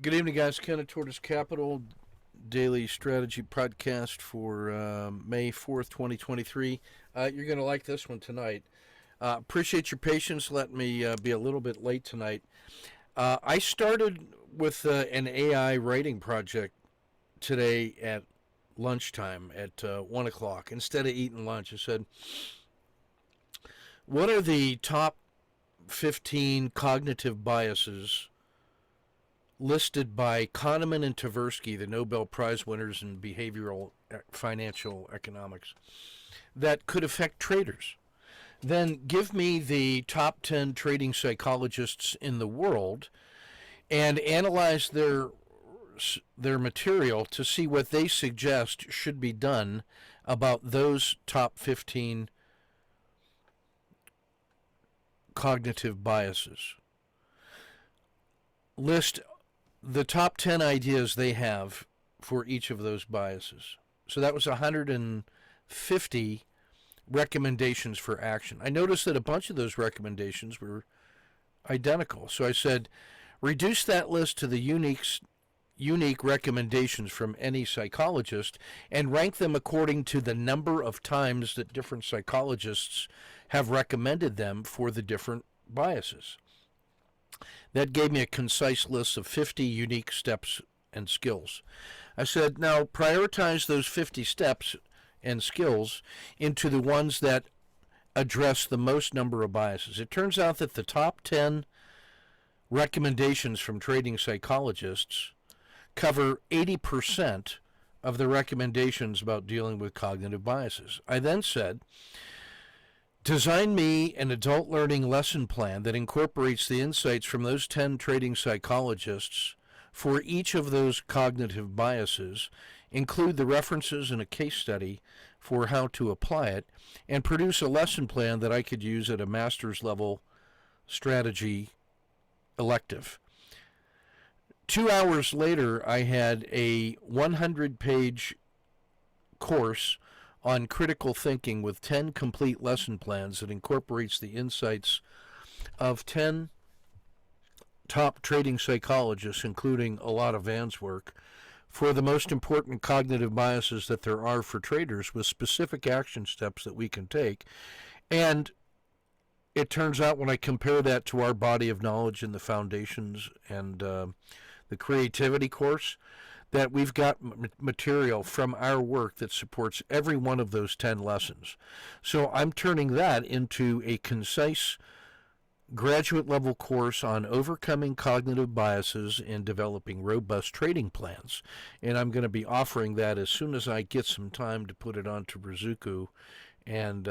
Good evening, guys. Ken at Tortoise Capital, daily strategy podcast for May 4th, 2023. You're going to like this one tonight. Appreciate your patience. Let me be a little bit late tonight. I started with an AI writing project today at lunchtime at 1 o'clock. Instead of eating lunch, I said, what are the top 15 cognitive biases listed by Kahneman and Tversky, the Nobel Prize winners in behavioral financial economics, that could affect traders? Then give me the top 10 trading psychologists in the world and analyze their material to see what they suggest should be done about those top 15 cognitive biases. List the top 10 ideas they have for each of those biases. So that was 150 recommendations for action. I noticed that a bunch of those recommendations were identical. So I said, reduce that list to the unique recommendations from any psychologist and rank them according to the number of times that different psychologists have recommended them for the different biases. That gave me a concise list of 50 unique steps and skills. I said, now prioritize those 50 steps and skills into the ones that address the most number of biases. It turns out that the top 10 recommendations from trading psychologists cover 80% of the recommendations about dealing with cognitive biases. I then said, design me an adult learning lesson plan that incorporates the insights from those 10 trading psychologists for each of those cognitive biases, include the references and a case study for how to apply it, and produce a lesson plan that I could use at a master's level strategy elective. 2 hours later, I had a 100-page course on critical thinking with 10 complete lesson plans that incorporates the insights of 10 top trading psychologists, including a lot of Van's work, for the most important cognitive biases that there are for traders, with specific action steps that we can take. And it turns out when I compare that to our body of knowledge in the foundations and the creativity course, that we've got material from our work that supports every one of those 10 lessons. So I'm turning that into a concise graduate level course on overcoming cognitive biases and developing robust trading plans. And I'm going to be offering that as soon as I get some time to put it onto Rizuku and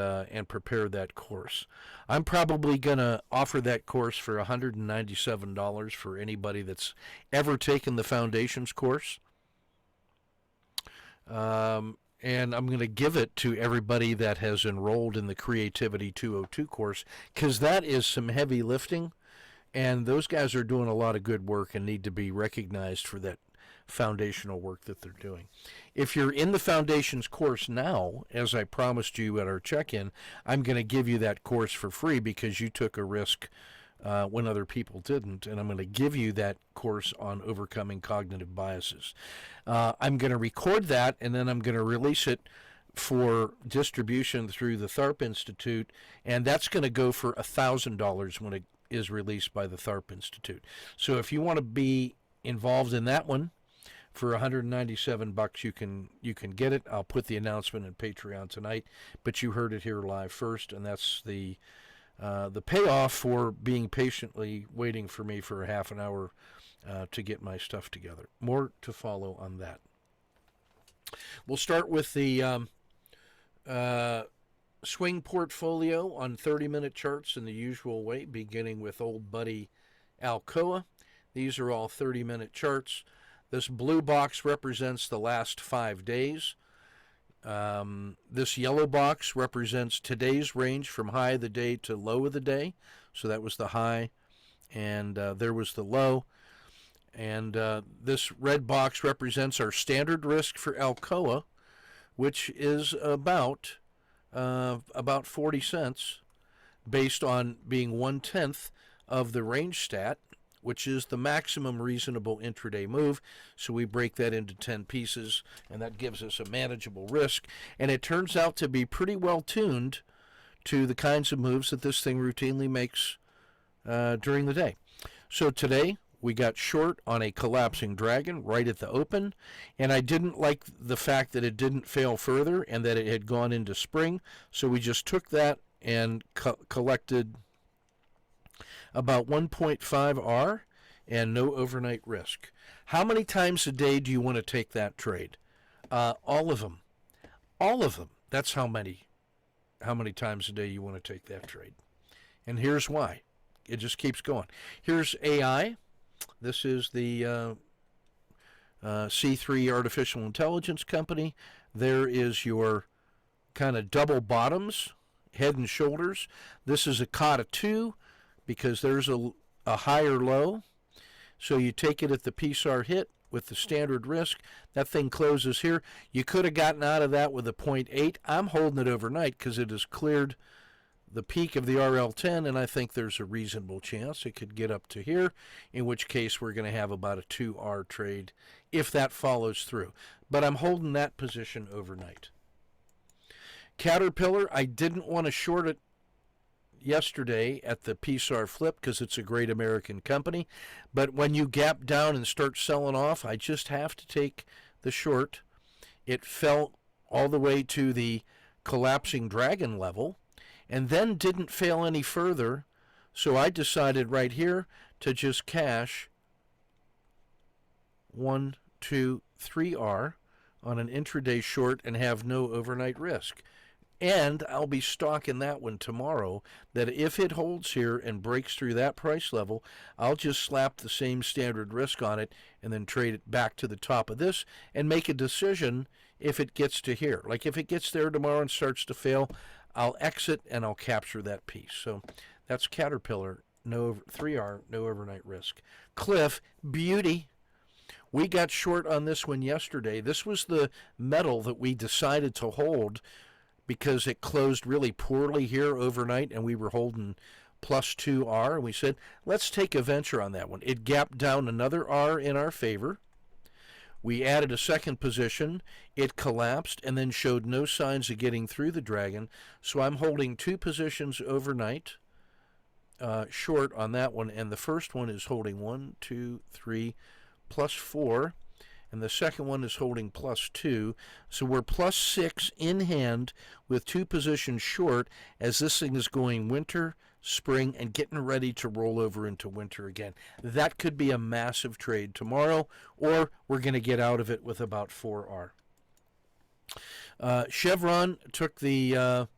prepare that course. I'm probably going to offer that course for $197 for anybody that's ever taken the Foundations course. And I'm going to give it to everybody that has enrolled in the Creativity 202 course, because that is some heavy lifting, and those guys are doing a lot of good work and need to be recognized for that foundational work that they're doing. If you're in the Foundations course now, as I promised you at our check-in, I'm going to give you that course for free because you took a risk when other people didn't, and I'm going to give you that course on overcoming cognitive biases. I'm going to record that, and then I'm going to release it for distribution through the Tharp Institute, and that's going to go for $1,000 when it is released by the Tharp Institute. So if you want to be involved in that one, for $197 you can get it. I'll put the announcement in Patreon tonight, but you heard it here live first, and that's the payoff for being patiently waiting for me for a half an hour to get my stuff together. More to follow on that. We'll start with the swing portfolio on 30-minute charts in the usual way, beginning with old buddy Alcoa. These are all 30-minute charts. This blue box represents the last 5 days. This yellow box represents today's range from high of the day to low of the day. So that was the high, and there was the low. And this red box represents our standard risk for Alcoa, which is about 40 cents, based on being 1/10 of the range stat which is the maximum reasonable intraday move. So we break that into 10 pieces, and that gives us a manageable risk. And it turns out to be pretty well tuned to the kinds of moves that this thing routinely makes during the day. So today we got short on a collapsing dragon right at the open, and I didn't like the fact that it didn't fail further and that it had gone into spring, so we just took that and collected about 1.5 R and no overnight risk. How many times a day do you want to take that trade? All of them. All of them. That's how many times a day you want to take that trade. And here's why. It just keeps going. Here's AI. This is the C3 Artificial Intelligence Company. There is your kind of double bottoms, head and shoulders. This is a Kata 2 because there's a higher low. So you take it at the PSAR hit with the standard risk. That thing closes here. You could have gotten out of that with a 0.8. I'm holding it overnight because it has cleared the peak of the RL10, and I think there's a reasonable chance it could get up to here, in which case we're going to have about a 2R trade if that follows through. But I'm holding that position overnight. Caterpillar, I didn't want to short it yesterday at the PSAR flip because it's a great American company, but when you gap down and start selling off, I just have to take the short. It fell all the way to the collapsing dragon level and then didn't fail any further, so I decided right here to just cash 1, 2, 3R on an intraday short and have no overnight risk. And I'll be stocking that one tomorrow, that if it holds here and breaks through that price level, I'll just slap the same standard risk on it and then trade it back to the top of this and make a decision if it gets to here. Like if it gets there tomorrow and starts to fail, I'll exit and I'll capture that piece. So that's Caterpillar, no 3R, no overnight risk. Cliff, beauty. We got short on this one yesterday. This was the metal that we decided to hold because it closed really poorly here overnight and we were holding plus 2R. And we said, let's take a venture on that one. It gapped down another R in our favor. We added a second position. It collapsed and then showed no signs of getting through the dragon. So I'm holding two positions overnight short on that one. And the first one is holding 1, 2, 3, plus 4. And the second one is holding plus 2. So we're plus 6 in hand with two positions short as this thing is going winter, spring, and getting ready to roll over into winter again. That could be a massive trade tomorrow, or we're going to get out of it with about 4R. Chevron took the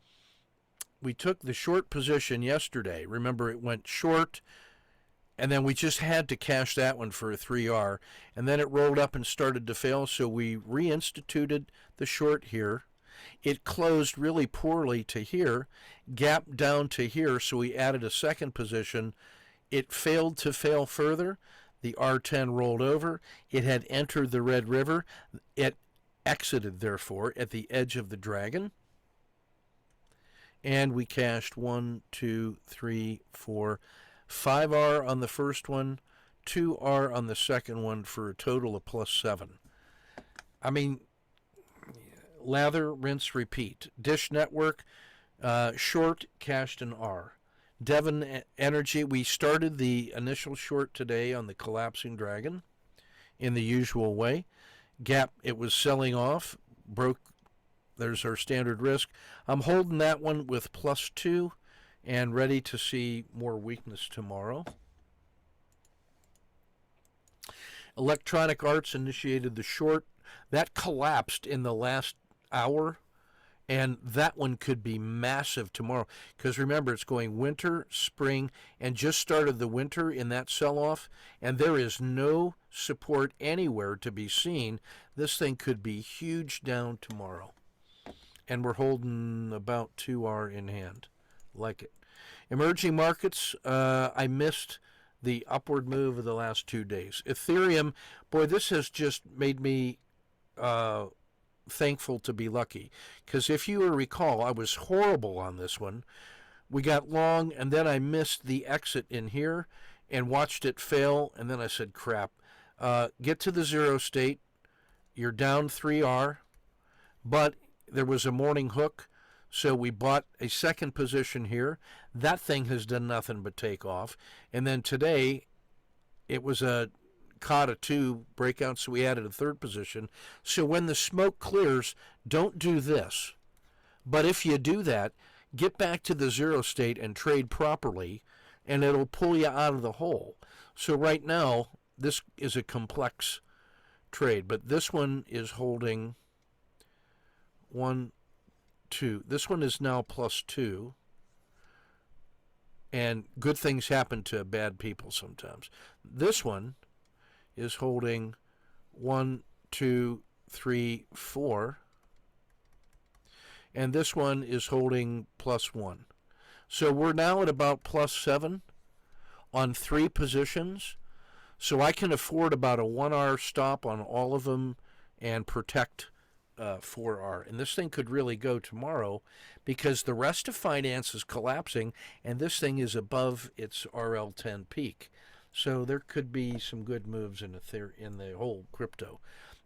we took the short position yesterday. Remember, it went short, and then we just had to cash that one for a 3R, and then it rolled up and started to fail, so we reinstituted the short here. It closed really poorly to here, gapped down to here, so we added a second position. It failed to fail further. The R10 rolled over. It had entered the Red River. It exited, therefore, at the edge of the dragon. And we cashed 1, 2, 3, 4, 5R on the first one, 2R on the second one for a total of plus 7. I mean, lather, rinse, repeat. Dish Network, short, cashed an R. Devon Energy, we started the initial short today on the collapsing dragon in the usual way. Gap, it was selling off, broke. There's our standard risk. I'm holding that one with plus 2 and ready to see more weakness tomorrow. Electronic Arts initiated the short. That collapsed in the last hour, and that one could be massive tomorrow because remember, it's going winter, spring, and just started the winter in that sell-off, and there is no support anywhere to be seen. This thing could be huge down tomorrow, and we're holding about 2R in hand. Like it. Emerging markets, I missed the upward move of the last 2 days. Ethereum, boy, this has just made me thankful to be lucky. Because if you recall, I was horrible on this one. We got long, and then I missed the exit in here, and watched it fail, and then I said, crap. Get to the zero state. You're down 3R, but there was a morning hook, so we bought a second position here. That thing has done nothing but take off. And then today, it was a COTA 2 breakout, so we added a third position. So when the smoke clears, don't do this. But if you do that, get back to the zero state and trade properly, and it'll pull you out of the hole. So right now, this is a complex trade, but this one is holding 1, 2. This one is now +2. And good things happen to bad people sometimes. This one is holding 1, 2, 3, 4. And this one is holding +1. So we're now at about +7 on 3 positions. So I can afford about a 1R stop on all of them and protect 4R. And this thing could really go tomorrow because the rest of finance is collapsing and this thing is above its RL10 peak. So there could be some good moves in the whole crypto.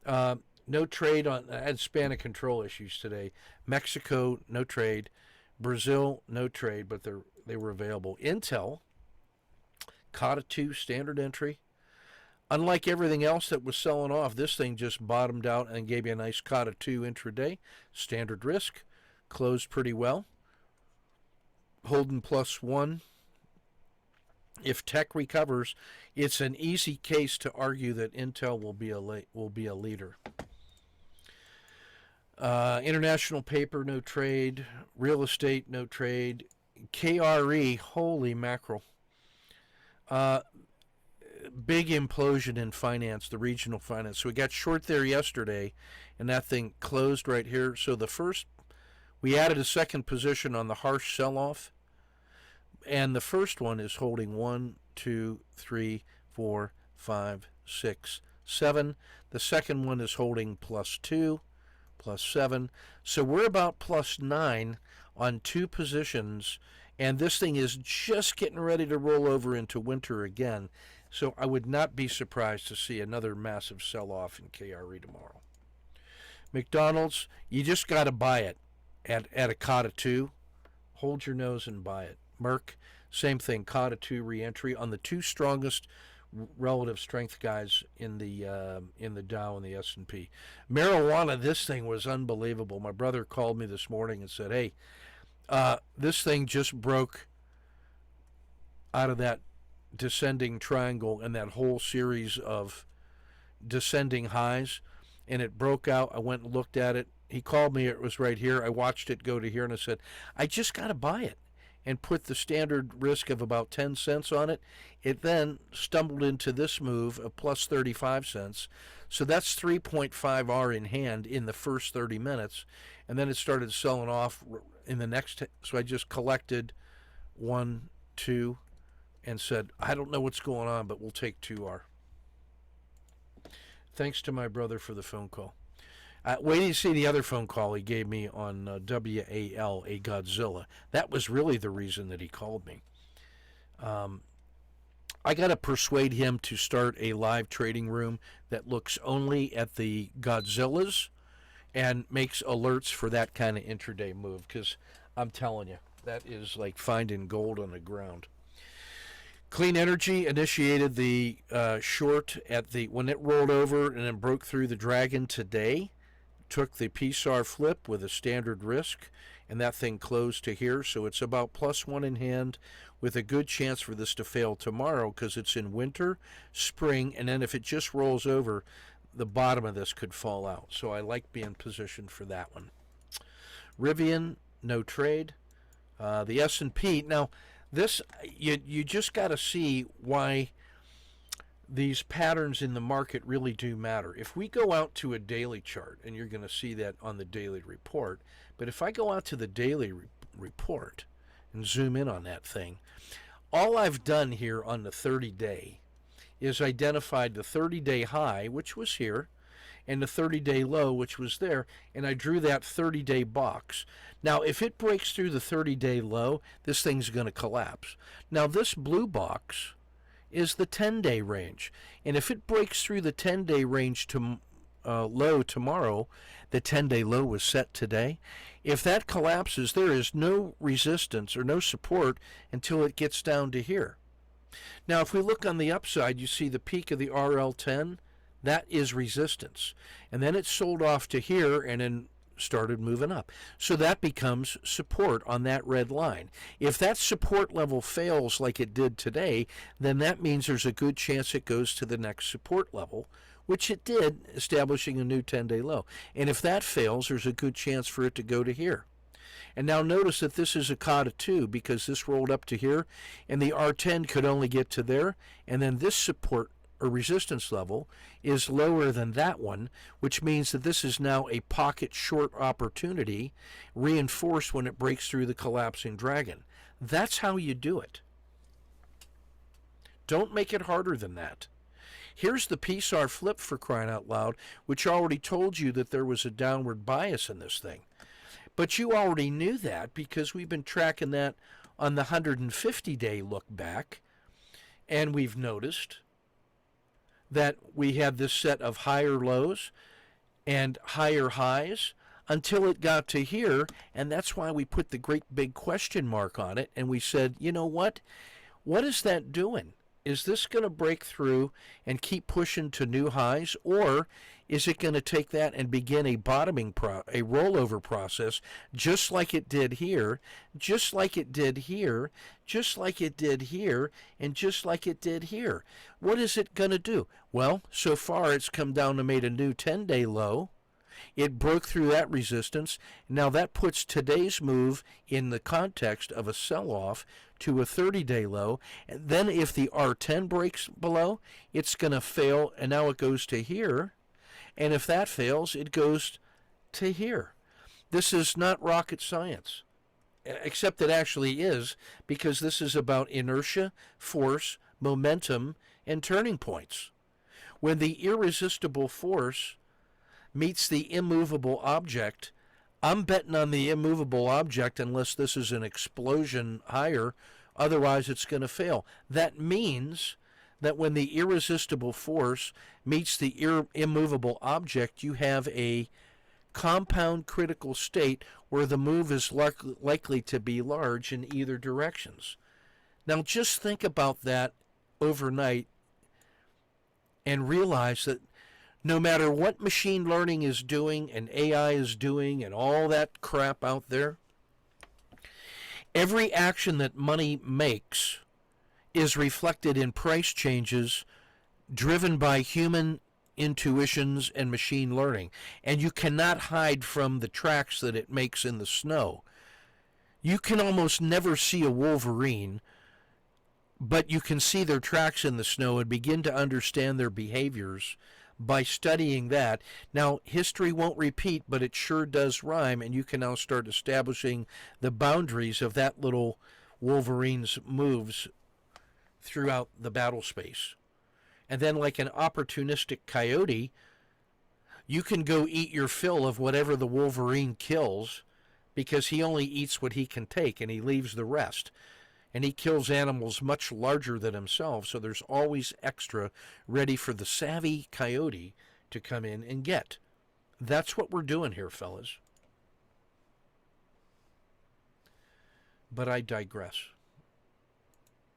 No trade on. I had span of control issues today. Mexico, no trade. Brazil, no trade, but they were available. Intel, COTA 2 standard entry. Unlike everything else that was selling off, this thing just bottomed out and gave you a nice COTA 2 intraday. Standard risk. Closed pretty well. Holding +1. If tech recovers, it's an easy case to argue that Intel will be a leader. International paper, no trade. Real estate, no trade. KRE, holy mackerel. Big implosion in finance, the regional finance. So we got short there yesterday, and that thing closed right here. So we added a second position on the harsh sell-off. And the first one is holding 1, 2, 3, 4, 5, 6, 7. The second one is holding +2, +7. So we're about +9 on 2 positions, and this thing is just getting ready to roll over into winter again. So I would not be surprised to see another massive sell-off in KRE tomorrow. McDonald's, you just got to buy it at a COTA 2. Hold your nose and buy it. Merck, same thing, COTA 2 reentry on the 2 strongest relative strength guys in the Dow and the S&P. Marijuana, this thing was unbelievable. My brother called me this morning and said, hey, this thing just broke out of that descending triangle and that whole series of descending highs, and it broke out. I went and looked at it. He called me. It was right here. I watched it go to here, and I said, I just got to buy it, and put the standard risk of about 10 cents on it. It then stumbled into this move of +35 cents. So that's 3.5R in hand in the first 30 minutes. And then it started selling off in the next. So I just collected 1, 2, and said, I don't know what's going on, but we'll take 2R. Thanks to my brother for the phone call. Wait till you see the other phone call he gave me on WAL, a Godzilla. That was really the reason that he called me. I got to persuade him to start a live trading room that looks only at the Godzillas and makes alerts for that kind of intraday move, because I'm telling you, that is like finding gold on the ground. Clean Energy initiated the short when it rolled over and then broke through the dragon today. Took the PSAR flip with a standard risk, and that thing closed to here, so it's about +1 in hand with a good chance for this to fail tomorrow because it's in winter, spring, and then if it just rolls over, the bottom of this could fall out. So I like being positioned for that one. Rivian, no trade. The S&P, now this, you just got to see why these patterns in the market really do matter. If we go out to a daily chart, and you're going to see that on the daily report, but if I go out to the daily report and zoom in on that thing, all I've done here on the 30-day is identified the 30-day high, which was here, and the 30-day low, which was there, and I drew that 30-day box. Now, if it breaks through the 30-day low, this thing's going to collapse. Now, this blue box is the 10-day range. And if it breaks through the 10-day range to low tomorrow, the 10-day low was set today. If that collapses, there is no resistance or no support until it gets down to here. Now, if we look on the upside, you see the peak of the RL10. That is resistance. And then it sold off to here and then started moving up. So that becomes support on that red line. If that support level fails like it did today, then that means there's a good chance it goes to the next support level, which it did, establishing a new 10-day low. And if that fails, there's a good chance for it to go to here. And now notice that this is a CADA 2 because this rolled up to here, and the R10 could only get to there, and then this support or resistance level is lower than that one, which means that this is now a pocket short opportunity reinforced when it breaks through the collapsing dragon. That's how you do it. Don't make it harder than that. Here's the PSAR flip, for crying out loud, which already told you that there was a downward bias in this thing. But you already knew that because we've been tracking that on the 150-day look back, and we've noticed that we had this set of higher lows and higher highs until it got to here, and that's why we put the great big question mark on it, and we said, you know what? What is that doing? Is this going to break through and keep pushing to new highs, or is it going to take that and begin a rollover process, just like it did here, just like it did here, just like it did here, and just like it did here? What is it going to do? Well, so far it's come down and made a new 10-day low. It broke through that resistance. Now that puts today's move in the context of a sell-off to a 30-day low. And then if the R10 breaks below, it's going to fail, and now it goes to here. And if that fails, it goes to here. This is not rocket science, except it actually is, because this is about inertia, force, momentum, and turning points. When the irresistible force meets the immovable object, I'm betting on the immovable object unless this is an explosion higher. Otherwise, it's going to fail. That means that when the irresistible force meets the immovable object, you have a compound critical state where the move is likely to be large in either directions. Now, just think about that overnight and realize that no matter what machine learning is doing and AI is doing and all that crap out there, every action that money makes is reflected in price changes driven by human intuitions and machine learning. And you cannot hide from the tracks that it makes in the snow. You can almost never see a wolverine, but you can see their tracks in the snow and begin to understand their behaviors by studying that. Now, history won't repeat, but it sure does rhyme, and you can now start establishing the boundaries of that little wolverine's moves throughout the battle space. And then, like an opportunistic coyote, you can go eat your fill of whatever the wolverine kills, because he only eats what he can take and he leaves the rest. And he kills animals much larger than himself, so there's always extra ready for the savvy coyote to come in and get. That's what we're doing here, fellas. But I digress.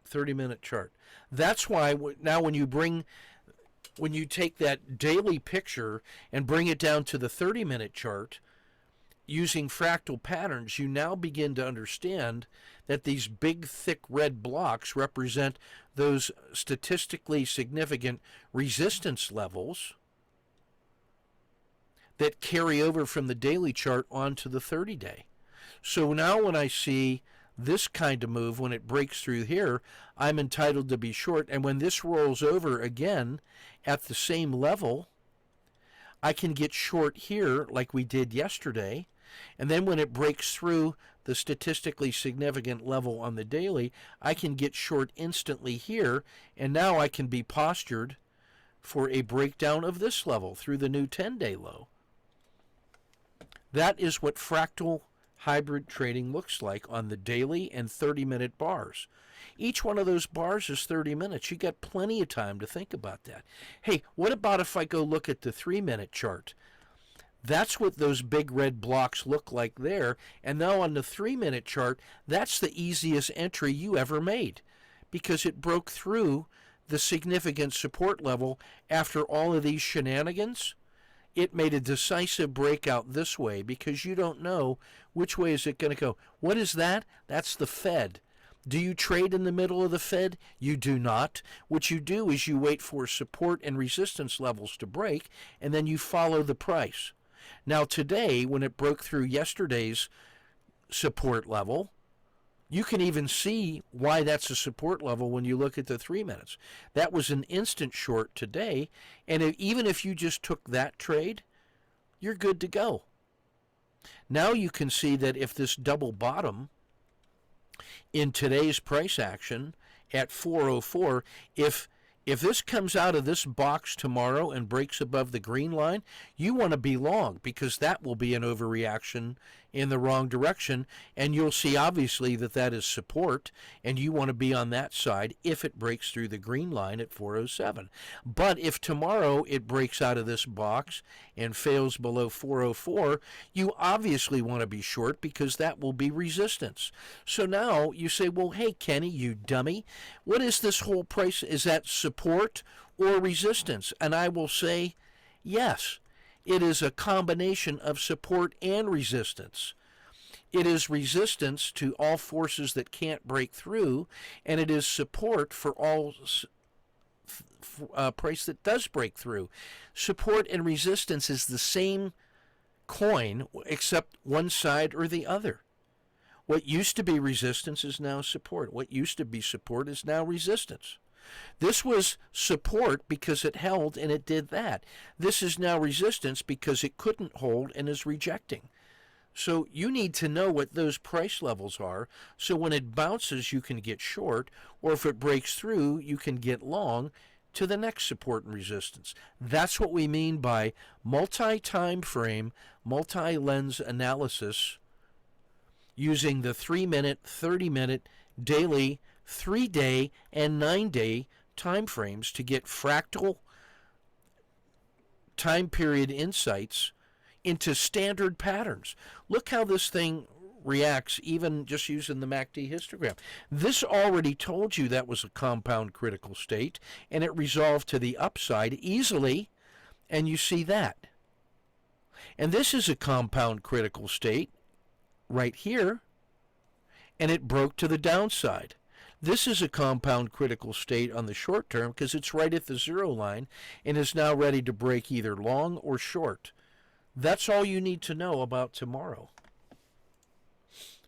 30-minute chart. That's why now when you take that daily picture and bring it down to the 30-minute chart, using fractal patterns, you now begin to understand that these big, thick red blocks represent those statistically significant resistance levels that carry over from the daily chart onto the 30-day. So now when I see this kind of move, when it breaks through here, I'm entitled to be short. And when this rolls over again at the same level, I can get short here like we did yesterday. And then when it breaks through the statistically significant level on the daily, I can get short instantly here, and now I can be postured for a breakdown of this level through the new 10-day low. That is what fractal hybrid trading looks like on the daily and 30-minute bars. Each one of those bars is 30 minutes. You got plenty of time to think about that. Hey, what about if I go look at the 3-minute chart? That's what those big red blocks look like there. And now on the 3-minute chart, that's the easiest entry you ever made because it broke through the significant support level after all of these shenanigans. It made a decisive breakout this way because you don't know which way is it going to go. What is that? That's the Fed. Do you trade in the middle of the Fed? You do not. What you do is you wait for support and resistance levels to break, and then you follow the price. Now today, when it broke through yesterday's support level, you can even see why that's a support level when you look at the 3 minutes. That was an instant short today, and even if you just took that trade, you're good to go. Now you can see that if this double bottom in today's price action at 404, if this comes out of this box tomorrow and breaks above the green line, you want to be long because that will be an overreaction in the wrong direction, and you'll see obviously that that is support, and you want to be on that side if it breaks through the green line at 407. But if tomorrow it breaks out of this box and fails below 404, you obviously want to be short because that will be resistance. So now you say, well, hey, Kenny, you dummy, what is this whole price? Is that support or resistance? And I will say, yes. It is a combination of support and resistance. It is resistance to all forces that can't break through, and it is support for all price that does break through. Support and resistance is the same coin, except one side or the other. What used to be resistance is now support. What used to be support is now resistance. This was support because it held and it did that. This is now resistance because it couldn't hold and is rejecting. So you need to know what those price levels are so when it bounces you can get short, or if it breaks through you can get long to the next support and resistance. That's what we mean by multi-time frame, multi-lens analysis using the 3-minute, 30-minute, daily, 3-day, and 9-day time frames to get fractal time period insights into standard patterns. Look how this thing reacts even just using the MACD histogram. This already told you that was a compound critical state, and it resolved to the upside easily, and you see that. And this is a compound critical state right here, and it broke to the downside. This is a compound critical state on the short term because it's right at the zero line and is now ready to break either long or short. That's all you need to know about tomorrow.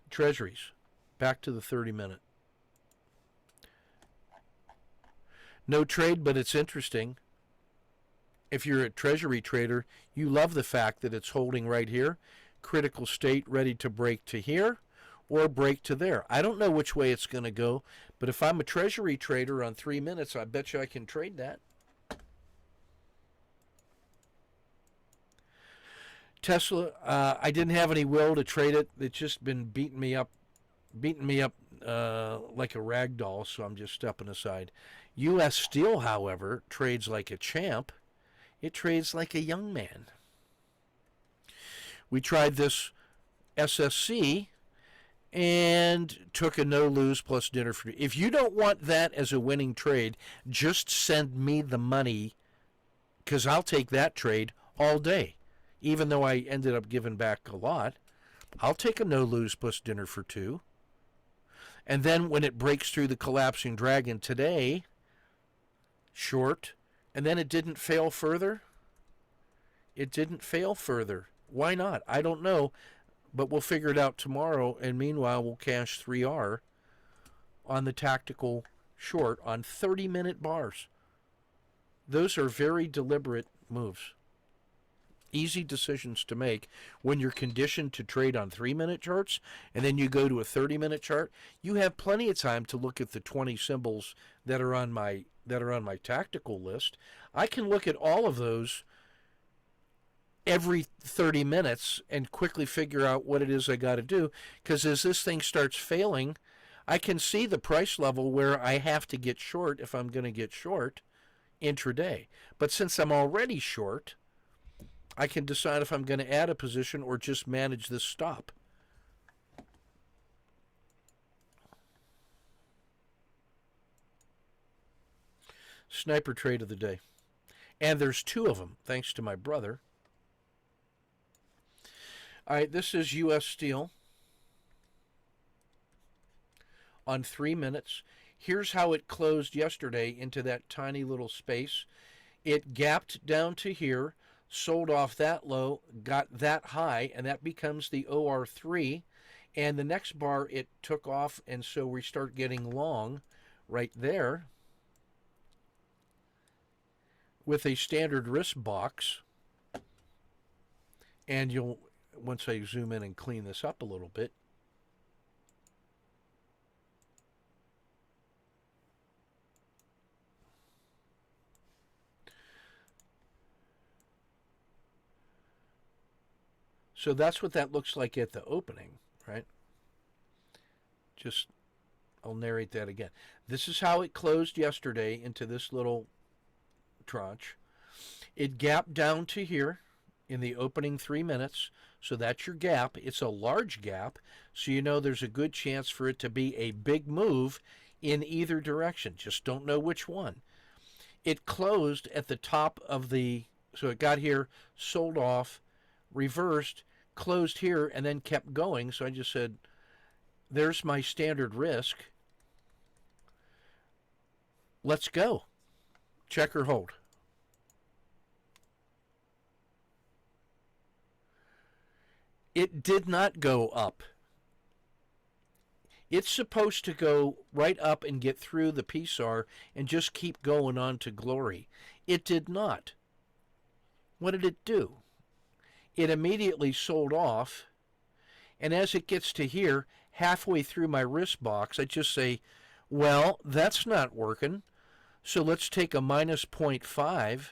Treasuries, back to the 30-minute. No trade, but it's interesting. If you're a treasury trader, you love the fact that it's holding right here, critical state ready to break to here, or break to there. I don't know which way it's going to go, but if I'm a treasury trader on 3 minutes, I bet you I can trade that. Tesla, I didn't have any will to trade it. It's just been beating me up like a rag doll, so I'm just stepping aside. U.S. Steel, however, trades like a champ. It trades like a young man. We tried this SSC and took a no-lose plus dinner for. If you don't want that as a winning trade, just send me the money because I'll take that trade all day. Even though I ended up giving back a lot, I'll take a no-lose plus dinner for two. And then when it breaks through the collapsing dragon today, short, and then it didn't fail further. It didn't fail further. Why not? I don't know. But we'll figure it out tomorrow, and meanwhile, we'll cash 3R on the tactical short on 30-minute bars. Those are very deliberate moves. Easy decisions to make when you're conditioned to trade on 3-minute charts, and then you go to a 30-minute chart. You have plenty of time to look at the 20 symbols that are on my tactical list. I can look at all of those every 30 minutes and quickly figure out what it is I got to do. Because as this thing starts failing, I can see the price level where I have to get short if I'm going to get short intraday. But since I'm already short, I can decide if I'm going to add a position or just manage this stop. Sniper trade of the day. And there's two of them, thanks to my brother. All right, this is U.S. Steel on 3 minutes. Here's how it closed yesterday into that tiny little space. It gapped down to here, sold off that low, got that high, and that becomes the OR3. And the next bar, it took off, and so we start getting long right there with a standard risk box. And you'll, once I zoom in and clean this up a little bit, so that's what that looks like at the opening, right? Just, I'll narrate that again. This is how it closed yesterday into this little tranche. It gapped down to here in the opening 3 minutes. So that's your gap. It's a large gap, so you know there's a good chance for it to be a big move in either direction. Just don't know which one. It closed at the top of the, so it got here, sold off, reversed, closed here, and then kept going. So I just said, there's my standard risk. Let's go. Check or hold. It did not go up. It's supposed to go right up and get through the PSAR and just keep going on to glory. It did not. What did it do? It immediately sold off, and as it gets to here, halfway through my risk box, I just say, well, that's not working, so let's take a minus 0.5,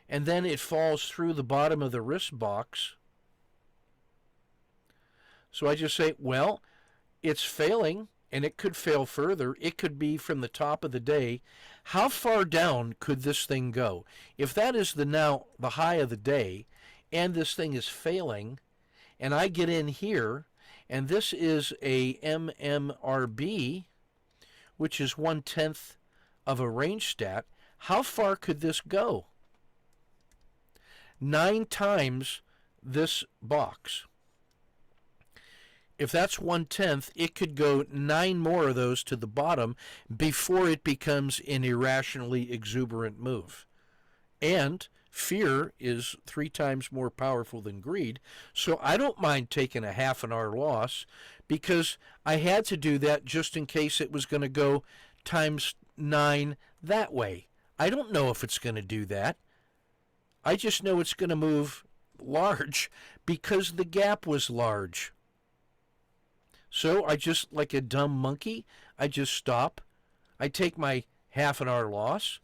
and then it falls through the bottom of the risk box. So I just say, well, it's failing, and it could fail further. It could be from the top of the day. How far down could this thing go? If that is the high of the day, and this thing is failing, and I get in here, and this is a MMRB, which is 1/10 of a range stat, how far could this go? 9 times this box. If that's 1/10, it could go 9 more of those to the bottom before it becomes an irrationally exuberant move. And fear is 3 times more powerful than greed, so I don't mind taking a half an hour loss because I had to do that just in case it was going to go times 9 that way. I don't know if it's going to do that. I just know it's going to move large because the gap was large. So I just, like a dumb monkey, I just stop. I take my half an hour loss.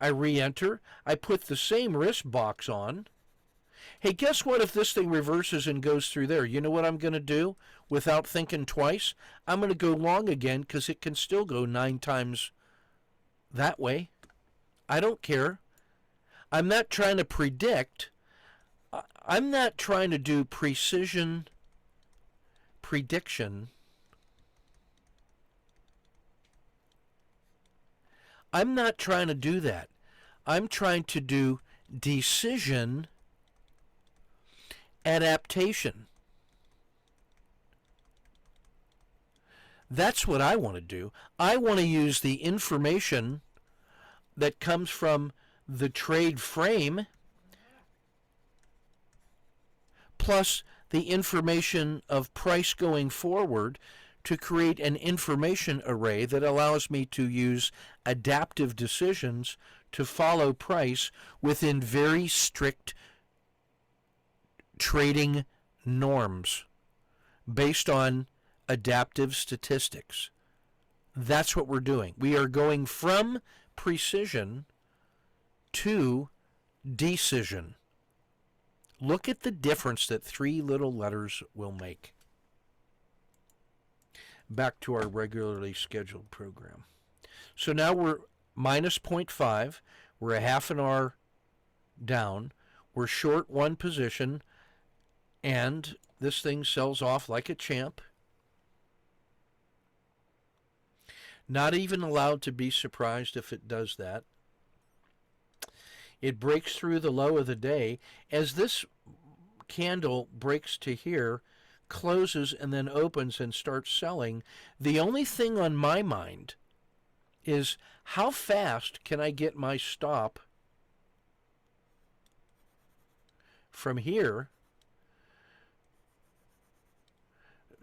I re-enter. I put the same risk box on. Hey, guess what if this thing reverses and goes through there? You know what I'm going to do without thinking twice? I'm going to go long again because it can still go 9 times that way. I don't care. I'm not trying to predict. I'm not trying to do precision prediction. I'm not trying to do that. I'm trying to do decision adaptation. That's what I want to do. I want to use the information that comes from the trade frame plus the information of price going forward to create an information array that allows me to use adaptive decisions to follow price within very strict trading norms based on adaptive statistics. That's what we're doing. We are going from precision to decision. Look at the difference that 3 little letters will make. Back to our regularly scheduled program. So now we're minus 0.5. We're a half an hour down. We're short 1 position, and this thing sells off like a champ. Not even allowed to be surprised if it does that. It breaks through the low of the day. As this candle breaks to here, closes, and then opens and starts selling, the only thing on my mind is how fast can I get my stop from here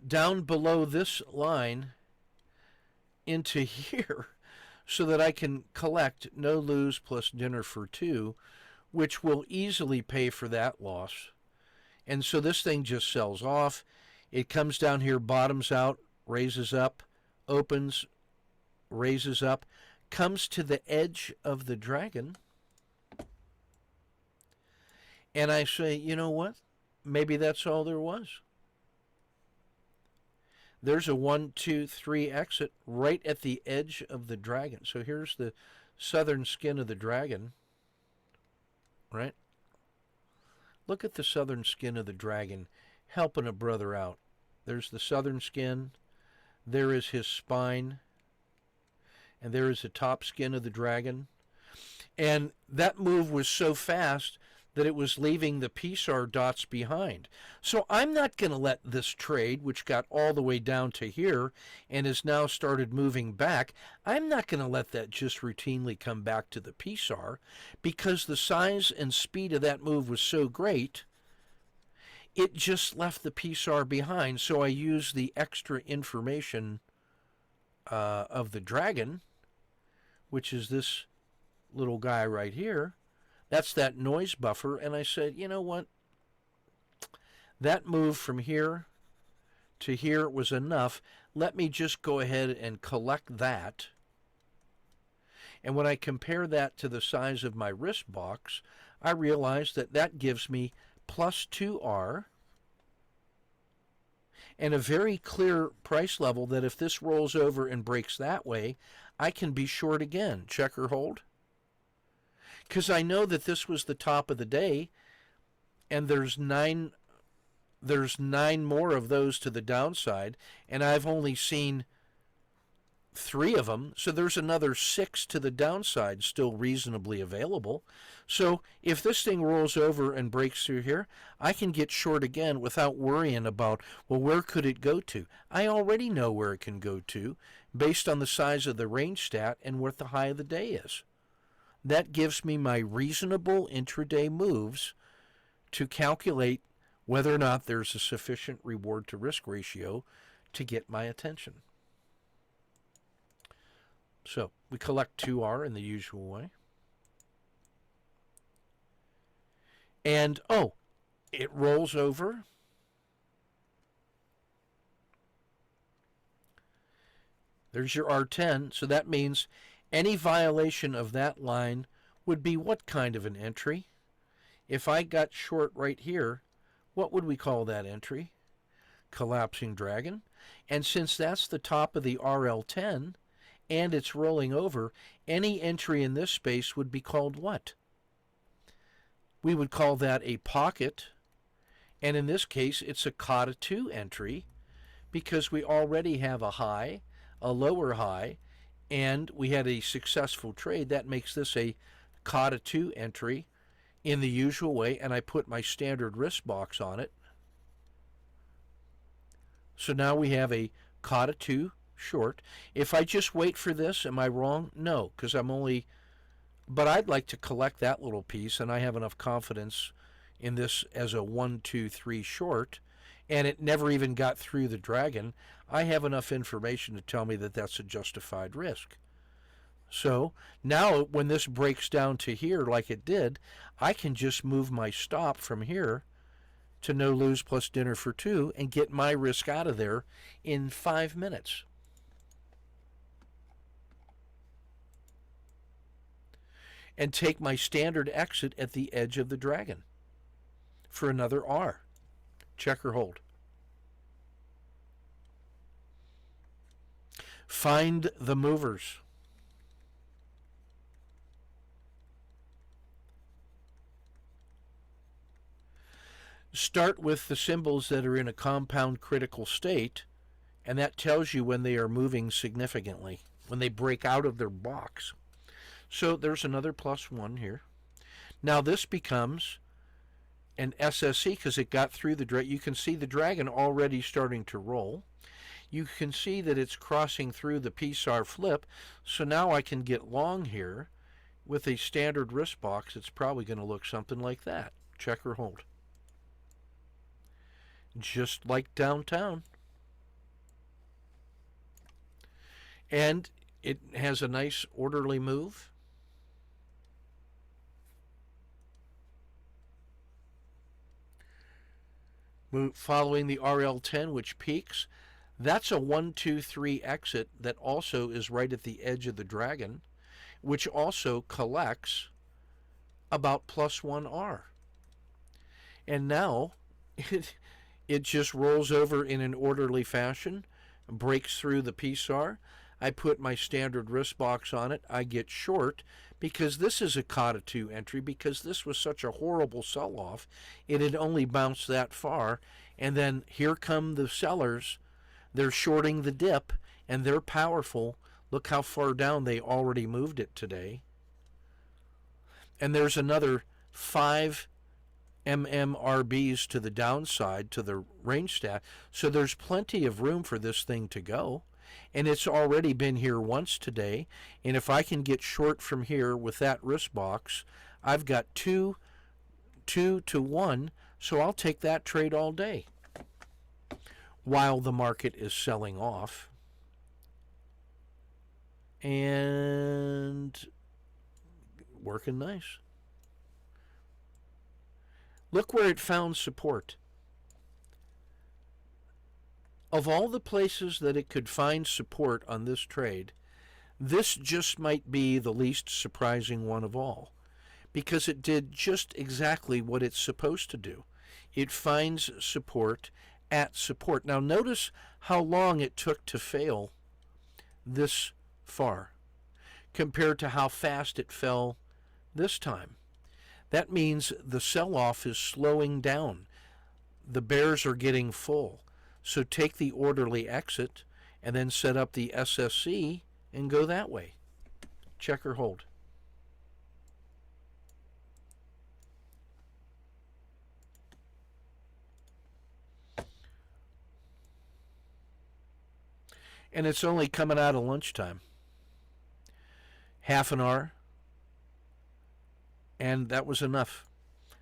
down below this line into here so that I can collect no lose plus dinner for 2, which will easily pay for that loss. And so this thing just sells off. It comes down here, bottoms out, raises up, opens, raises up, comes to the edge of the dragon. And I say, you know what? Maybe that's all there was. There's a 1, 2, 3 exit right at the edge of the dragon. So here's the southern skin of the dragon, right? Look at the southern skin of the dragon helping a brother out. There's the southern skin. There is his spine. And there is the top skin of the dragon. And that move was so fast that it was leaving the PSAR dots behind. So I'm not going to let this trade, which got all the way down to here and has now started moving back, I'm not going to let that just routinely come back to the PSAR, because the size and speed of that move was so great, it just left the PSAR behind. So I used the extra information of the dragon, which is this little guy right here. That's that noise buffer. And I said, you know what? That move from here to here was enough. Let me just go ahead and collect that. And when I compare that to the size of my risk box, I realized that that gives me plus 2R and a very clear price level that if this rolls over and breaks that way, I can be short again. Check or hold. Because I know that this was the top of the day, and there's nine more of those to the downside, and I've only seen 3 of them, so there's another 6 to the downside still reasonably available. So if this thing rolls over and breaks through here, I can get short again without worrying about, well, where could it go to? I already know where it can go to based on the size of the range stat and what the high of the day is. That gives me my reasonable intraday moves to calculate whether or not there's a sufficient reward to risk ratio to get my attention. So we collect 2R in the usual way. And, oh, it rolls over. There's your R10. So that means any violation of that line would be what kind of an entry? If I got short right here, what would we call that entry? Collapsing dragon. And since that's the top of the RL10 and it's rolling over, any entry in this space would be called what? We would call that a pocket. And in this case, it's a COTA 2 entry because we already have a high, a lower high, and we had a successful trade. That makes this a COTA 2 entry in the usual way, and I put my standard risk box on it. So now we have a COTA 2 short. If I just wait for this, am I wrong? No, because I'm only... But I'd like to collect that little piece, and I have enough confidence in this as a 1, 2, 3 short, and it never even got through the dragon. I have enough information to tell me that that's a justified risk. So now when this breaks down to here like it did, I can just move my stop from here to no lose plus dinner for 2 and get my risk out of there in 5 minutes. And take my standard exit at the edge of the dragon for another R. Check or hold. Find the movers. Start with the symbols that are in a compound critical state, and that tells you when they are moving significantly, when they break out of their box. So there's another +1 here. Now this becomes an SSC because it got through the dragon. You can see the dragon already starting to roll. You can see that it's crossing through the PSAR flip. So now I can get long here with a standard risk box. It's probably going to look something like that. Check or hold. Just like downtown. And it has a nice orderly move. Following the RL10, which peaks. That's a 1, 2, 3 exit that also is right at the edge of the dragon, which also collects about +1R. And now it just rolls over in an orderly fashion, breaks through the PSAR. I put my standard risk box on it. I get short because this is a COTA 2 entry because this was such a horrible sell-off. It had only bounced that far. And then here come the sellers. They're shorting the dip, and they're powerful. Look how far down they already moved it today. And there's another 5 MMRBs to the downside, to the range staff. So there's plenty of room for this thing to go. And it's already been here once today. And if I can get short from here with that risk box, I've got 2 to 1. So I'll take that trade all day while the market is selling off. And working nice. Look where it found support. Of all the places that it could find support on this trade, this just might be the least surprising one of all, because it did just exactly what it's supposed to do. It finds support at support. Now notice how long it took to fail this far compared to how fast it fell this time. That means the sell-off is slowing down. The bears are getting full. So take the orderly exit and then set up the SSC and go that way. Check or hold. And it's only coming out of lunchtime. Half an hour. And that was enough.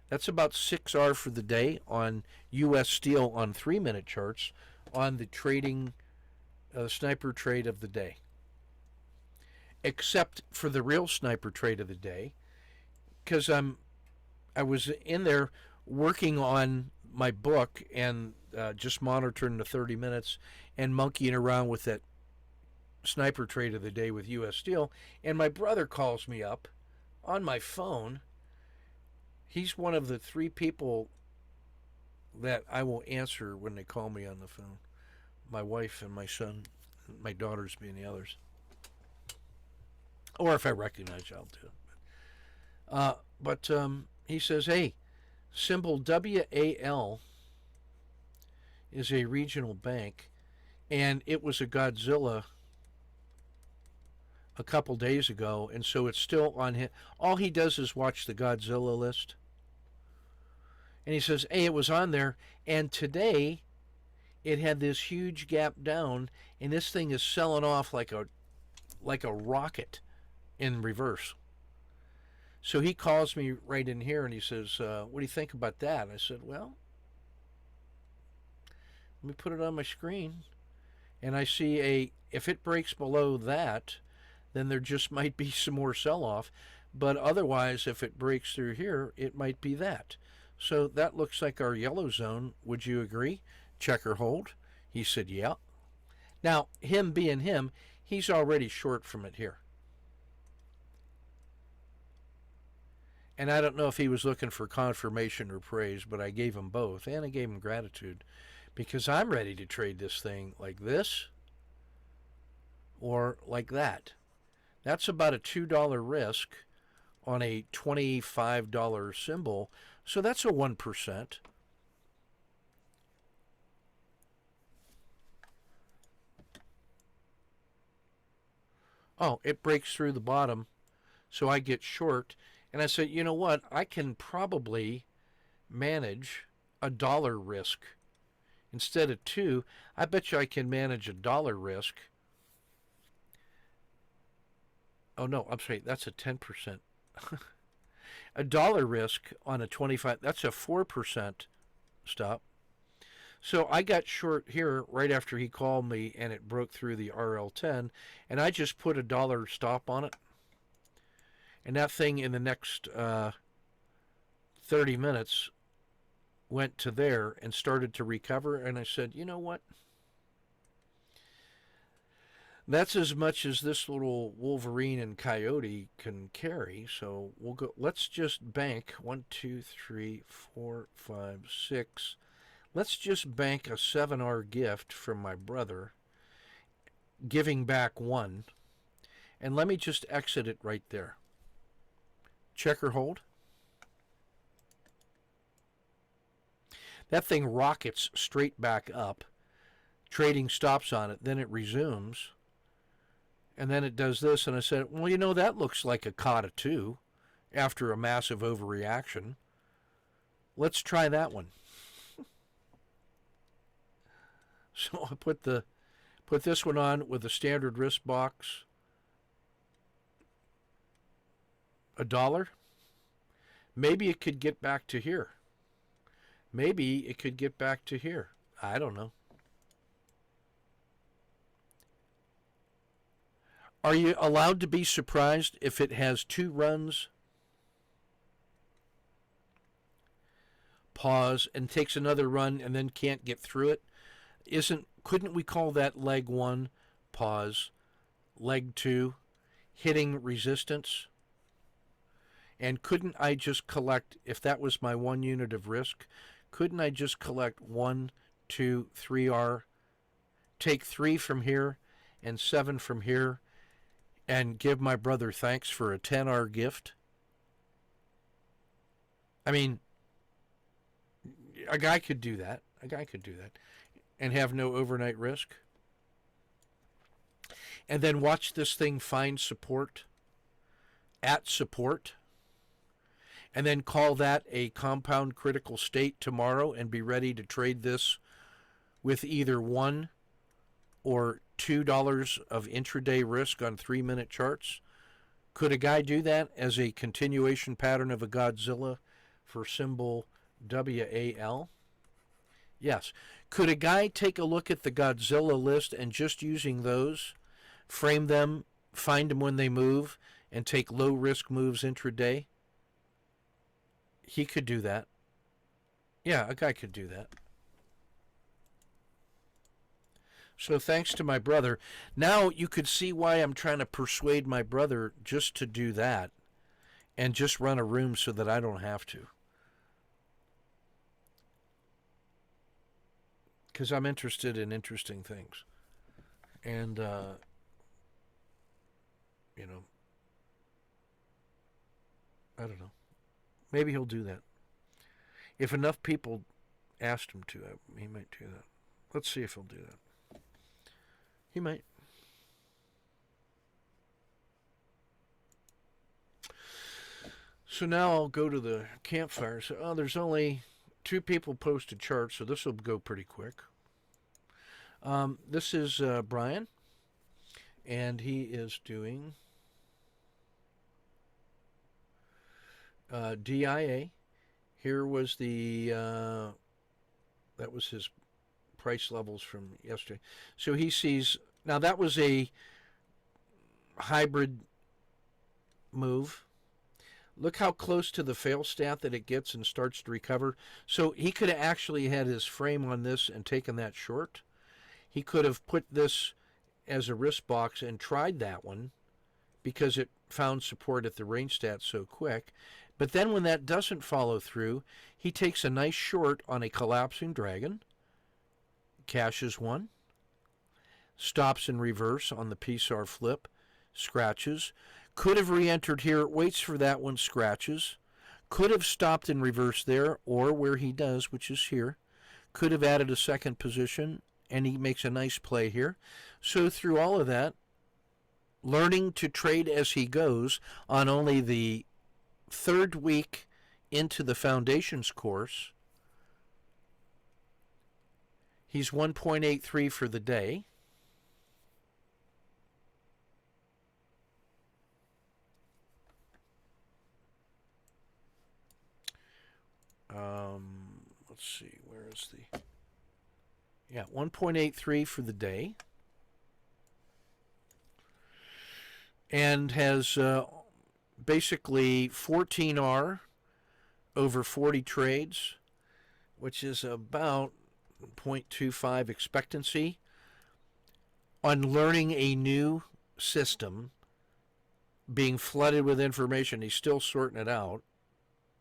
That's about 6R for the day on U.S. Steel on 3-minute charts on the trading sniper trade of the day. Except for the real sniper trade of the day, because I was in there working on my book and just monitoring the 30 minutes and monkeying around with that sniper trade of the day with U.S. Steel, and my brother calls me up on my phone. He's one of the 3 people that I will answer when they call me on the phone. My wife and my son, my daughters being the others. Or if I recognize you, I'll do it. But he says, hey, symbol WAL is a regional bank, and it was a Godzilla a couple days ago, and so it's still on him. All he does is watch the Godzilla list. And he says, hey, it was on there, and today it had this huge gap down, and this thing is selling off like a rocket in reverse. So he calls me right in here, and he says, what do you think about that? And I said, well, let me put it on my screen, and I see if it breaks below that, then there just might be some more sell-off. But otherwise, if it breaks through here, it might be that. So that looks like our yellow zone. Would you agree? Check or hold? He said, yeah. Now, him being him, he's already short from it here. And I don't know if he was looking for confirmation or praise, but I gave him both, and I gave him gratitude, because I'm ready to trade this thing like this or like that. That's about a $2 risk on a $25 symbol, so that's a 1%. Oh, it breaks through the bottom, so I get short. And I said, you know what? I can probably manage a dollar risk. Instead of two, I bet you I can manage a dollar risk. Oh, no, I'm sorry, that's a 10%. A dollar risk on a 25, that's a 4% stop. So I got short here right after he called me and it broke through the RL10, and I just put a dollar stop on it. And that thing in the next 30 minutes went to there and started to recover. And I said, you know what? That's as much as this little Wolverine and Coyote can carry. So we'll go. Let's just bank 1, 2, 3, 4, 5, 6. Let's just bank a 7R gift from my brother, giving back 1. And let me just exit it right there. Check or hold. That thing rockets straight back up. Trading stops on it. Then it resumes. And then it does this. And I said, well, you know, that looks like a COTA 2 after a massive overreaction. Let's try that one. So I put this one on with a standard risk box. $1. Maybe it could get back to here. Maybe it could get back to here. I don't know. Are you allowed to be surprised if it has 2 runs, pause, and takes another run and then can't get through it? Couldn't we call that leg 1, pause, leg 2, hitting resistance? And couldn't I just collect, if that was my 1 unit of risk, couldn't I just collect 1, 2, 3R, take 3 from here and 7 from here, and give my brother thanks for a 10R gift? I mean, a guy could do that. And have no overnight risk. And then watch this thing find support at support. And then call that a compound critical state tomorrow and be ready to trade this with either $1 or $2 of intraday risk on 3-minute charts. Could a guy do that as a continuation pattern of a Godzilla for symbol WAL? Yes. Could a guy take a look at the Godzilla list and just using those, frame them, find them when they move, and take low risk moves intraday? He could do that. Yeah, a guy could do that. So thanks to my brother. Now you could see why I'm trying to persuade my brother just to do that and just run a room so that I don't have to. Because I'm interested in interesting things. And, you know, I don't know. Maybe he'll do that. If enough people asked him to, he might do that. Let's see if he'll do that. He might. So now I'll go to the campfire. So, there's only 2 people posted charts, so this will go pretty quick. This is Brian, and he is doing DIA. Here was the that was his price levels from yesterday. So he sees, now that was a hybrid move. Look how close to the fail stat that it gets and starts to recover. So he could have actually had his frame on this and taken that short. He could have put this as a risk box and tried that one because it found support at the range stat so quick. But then when that doesn't follow through, he takes a nice short on a collapsing dragon, cashes one, stops in reverse on the PSAR flip, scratches, could have re-entered here, waits for that one, scratches, could have stopped in reverse there, or where he does, which is here, could have added a second position, and he makes a nice play here. So through all of that, learning to trade as he goes on only the third week into the foundations course, he's 1.83 for the day. Let's see, where is the... Yeah, 1.83 for the day. And has basically 14R over 40 trades, which is about 0.25 expectancy. On learning a new system, being flooded with information, he's still sorting it out.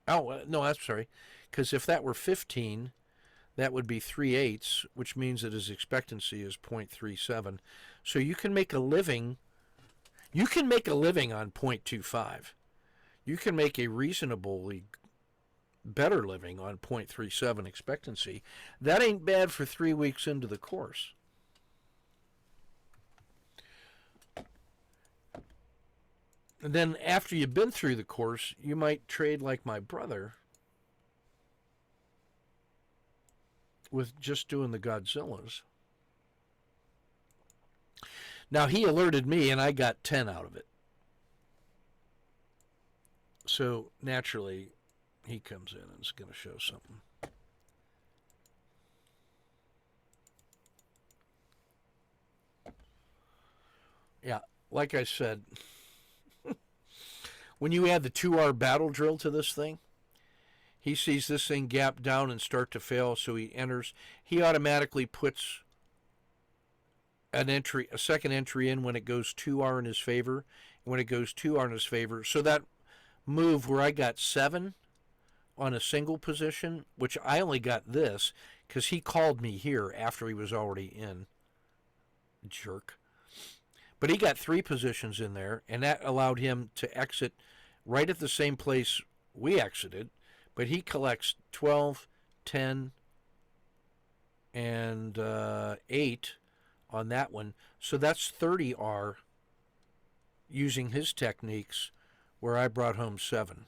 Oh, no, I'm sorry. Because if that were 15, that would be 3/8, which means that his expectancy is 0.37. So you can make a living. You can make a living on 0.25. You can make a reasonably better living on 0.37 expectancy. That ain't bad for 3 weeks into the course. And then after you've been through the course, you might trade like my brother with just doing the Godzillas. Now, he alerted me, and I got 10 out of it. So, naturally, he comes in and is going to show something. Yeah, like I said, when you add the 2R battle drill to this thing, he sees this thing gap down and start to fail, so he enters. He automatically puts a second entry in when it goes 2R in his favor, and when it goes 2R in his favor. So that move where I got 7 on a single position, which I only got this because he called me here after he was already in. Jerk. But he got 3 positions in there, and that allowed him to exit right at the same place we exited. But he collects 12, 10, and 8 on that one. So that's 30R using his techniques, where I brought home 7.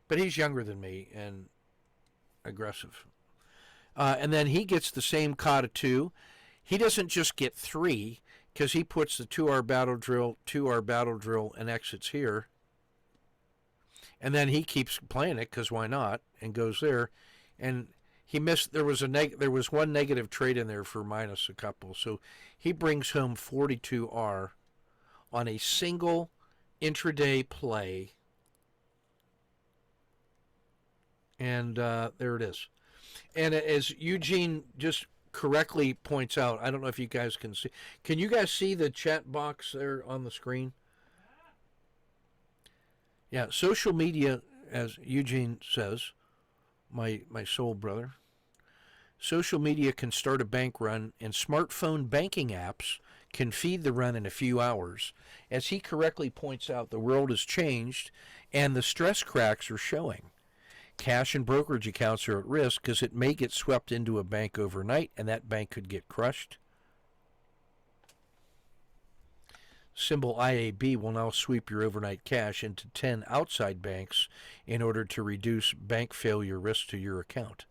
But he's younger than me and aggressive. And then he gets the same kata 2. He doesn't just get 3, because he puts the 2R battle drill, and exits here. And then he keeps playing it, because why not, and goes there. And he missed, there was one negative trade in there for minus a couple. So he brings home 42R on a single intraday play. And there it is. And as Eugene just correctly points out, I don't know if you guys can see. Can you guys see the chat box there on the screen? Yeah, social media, as Eugene says, my soul brother, social media can start a bank run, and smartphone banking apps can feed the run in a few hours. As he correctly points out, the world has changed, and the stress cracks are showing. Cash and brokerage accounts are at risk because it may get swept into a bank overnight, and that bank could get crushed. Symbol IAB will now sweep your overnight cash into 10 outside banks in order to reduce bank failure risk to your account.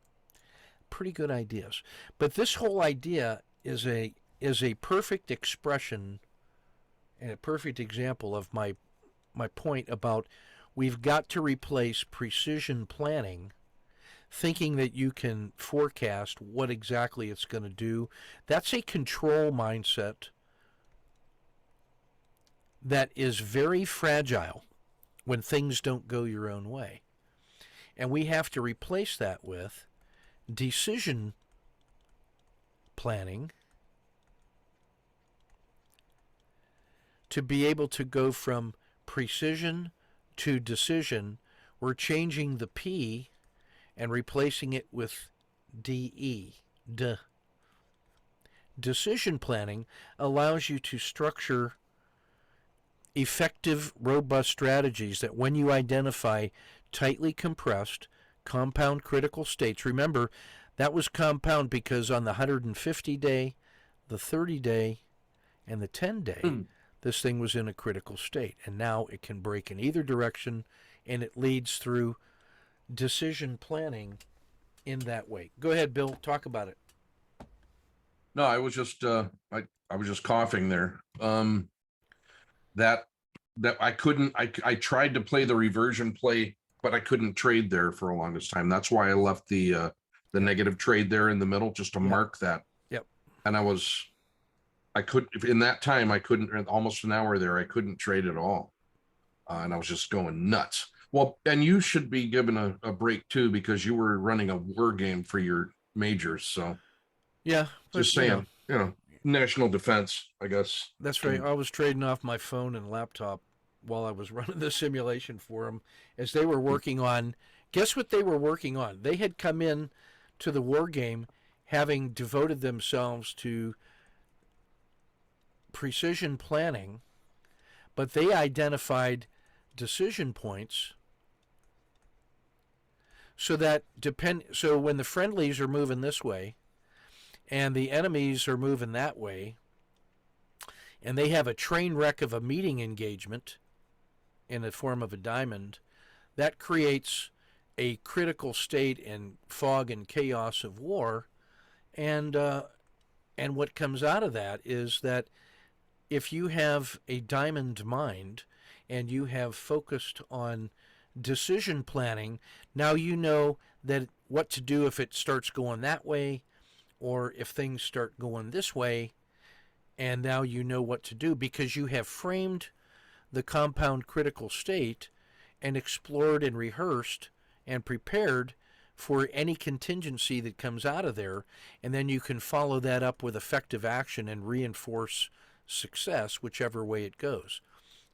Pretty good ideas. But this whole idea is a perfect expression and a perfect example of my point about we've got to replace precision planning, thinking that you can forecast what exactly it's going to do. That's a control mindset that is very fragile when things don't go your own way. And we have to replace that with decision planning to be able to go from precision to decision, we're changing the P and replacing it with DE. D. Decision planning allows you to structure effective, robust strategies that when you identify tightly compressed, compound critical states, remember that was compound because on the 150 day, the 30 day, and the 10 day, this thing was in a critical state. And now it can break in either direction, and it leads through decision planning in that way. Go ahead, Bill. Talk about it. No, I was just I was just coughing there. That I couldn't. I tried to play the reversion play, but I couldn't trade there for the longest time. That's why I left the negative trade there in the middle just to mark that. Yep. And I could in that time I couldn't. Almost an hour there, I couldn't trade at all, and I was just going nuts. Well, and you should be given a break too because you were running a war game for your majors. So yeah, just saying, national defense, I guess. That's right. I was trading off my phone and laptop while I was running the simulation for them as they were working on. Guess what they were working on? They had come in to the war game having devoted themselves to precision planning, but they identified decision points so that so when the friendlies are moving this way and the enemies are moving that way, and they have a train wreck of a meeting engagement in the form of a diamond, that creates a critical state and fog and chaos of war. And what comes out of that is that if you have a diamond mind and you have focused on decision planning, now you know that what to do if it starts going that way or if things start going this way, and now you know what to do because you have framed the compound critical state and explored and rehearsed and prepared for any contingency that comes out of there, and then you can follow that up with effective action and reinforce success whichever way it goes.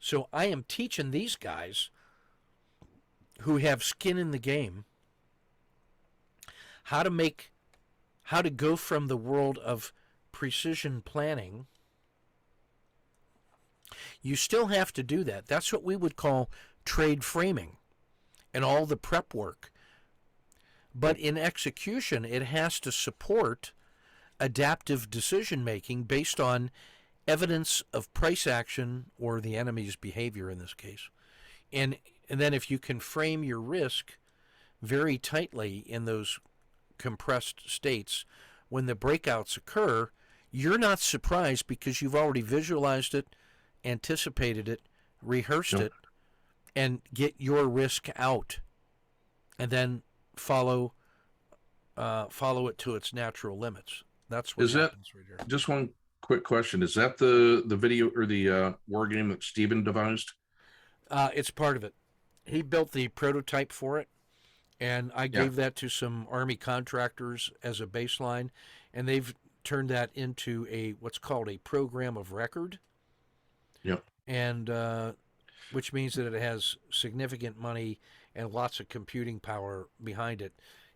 So I am teaching these guys who have skin in the game how to go from the world of precision planning. You still have to do that. That's what we would call trade framing and all the prep work. But in execution, it has to support adaptive decision making based on evidence of price action or the enemy's behavior in this case. And then if you can frame your risk very tightly in those compressed states, when the breakouts occur, you're not surprised because you've already visualized it, anticipated it, rehearsed it, and get your risk out, and then follow it to its natural limits. That's what happens right here. Just one quick question: is that the video or the war game that Steven devised? It's part of it. He built the prototype for it, and I gave that to some Army contractors as a baseline, and they've turned that into what's called a program of record. Yep. And which means that it has significant money and lots of computing power behind it,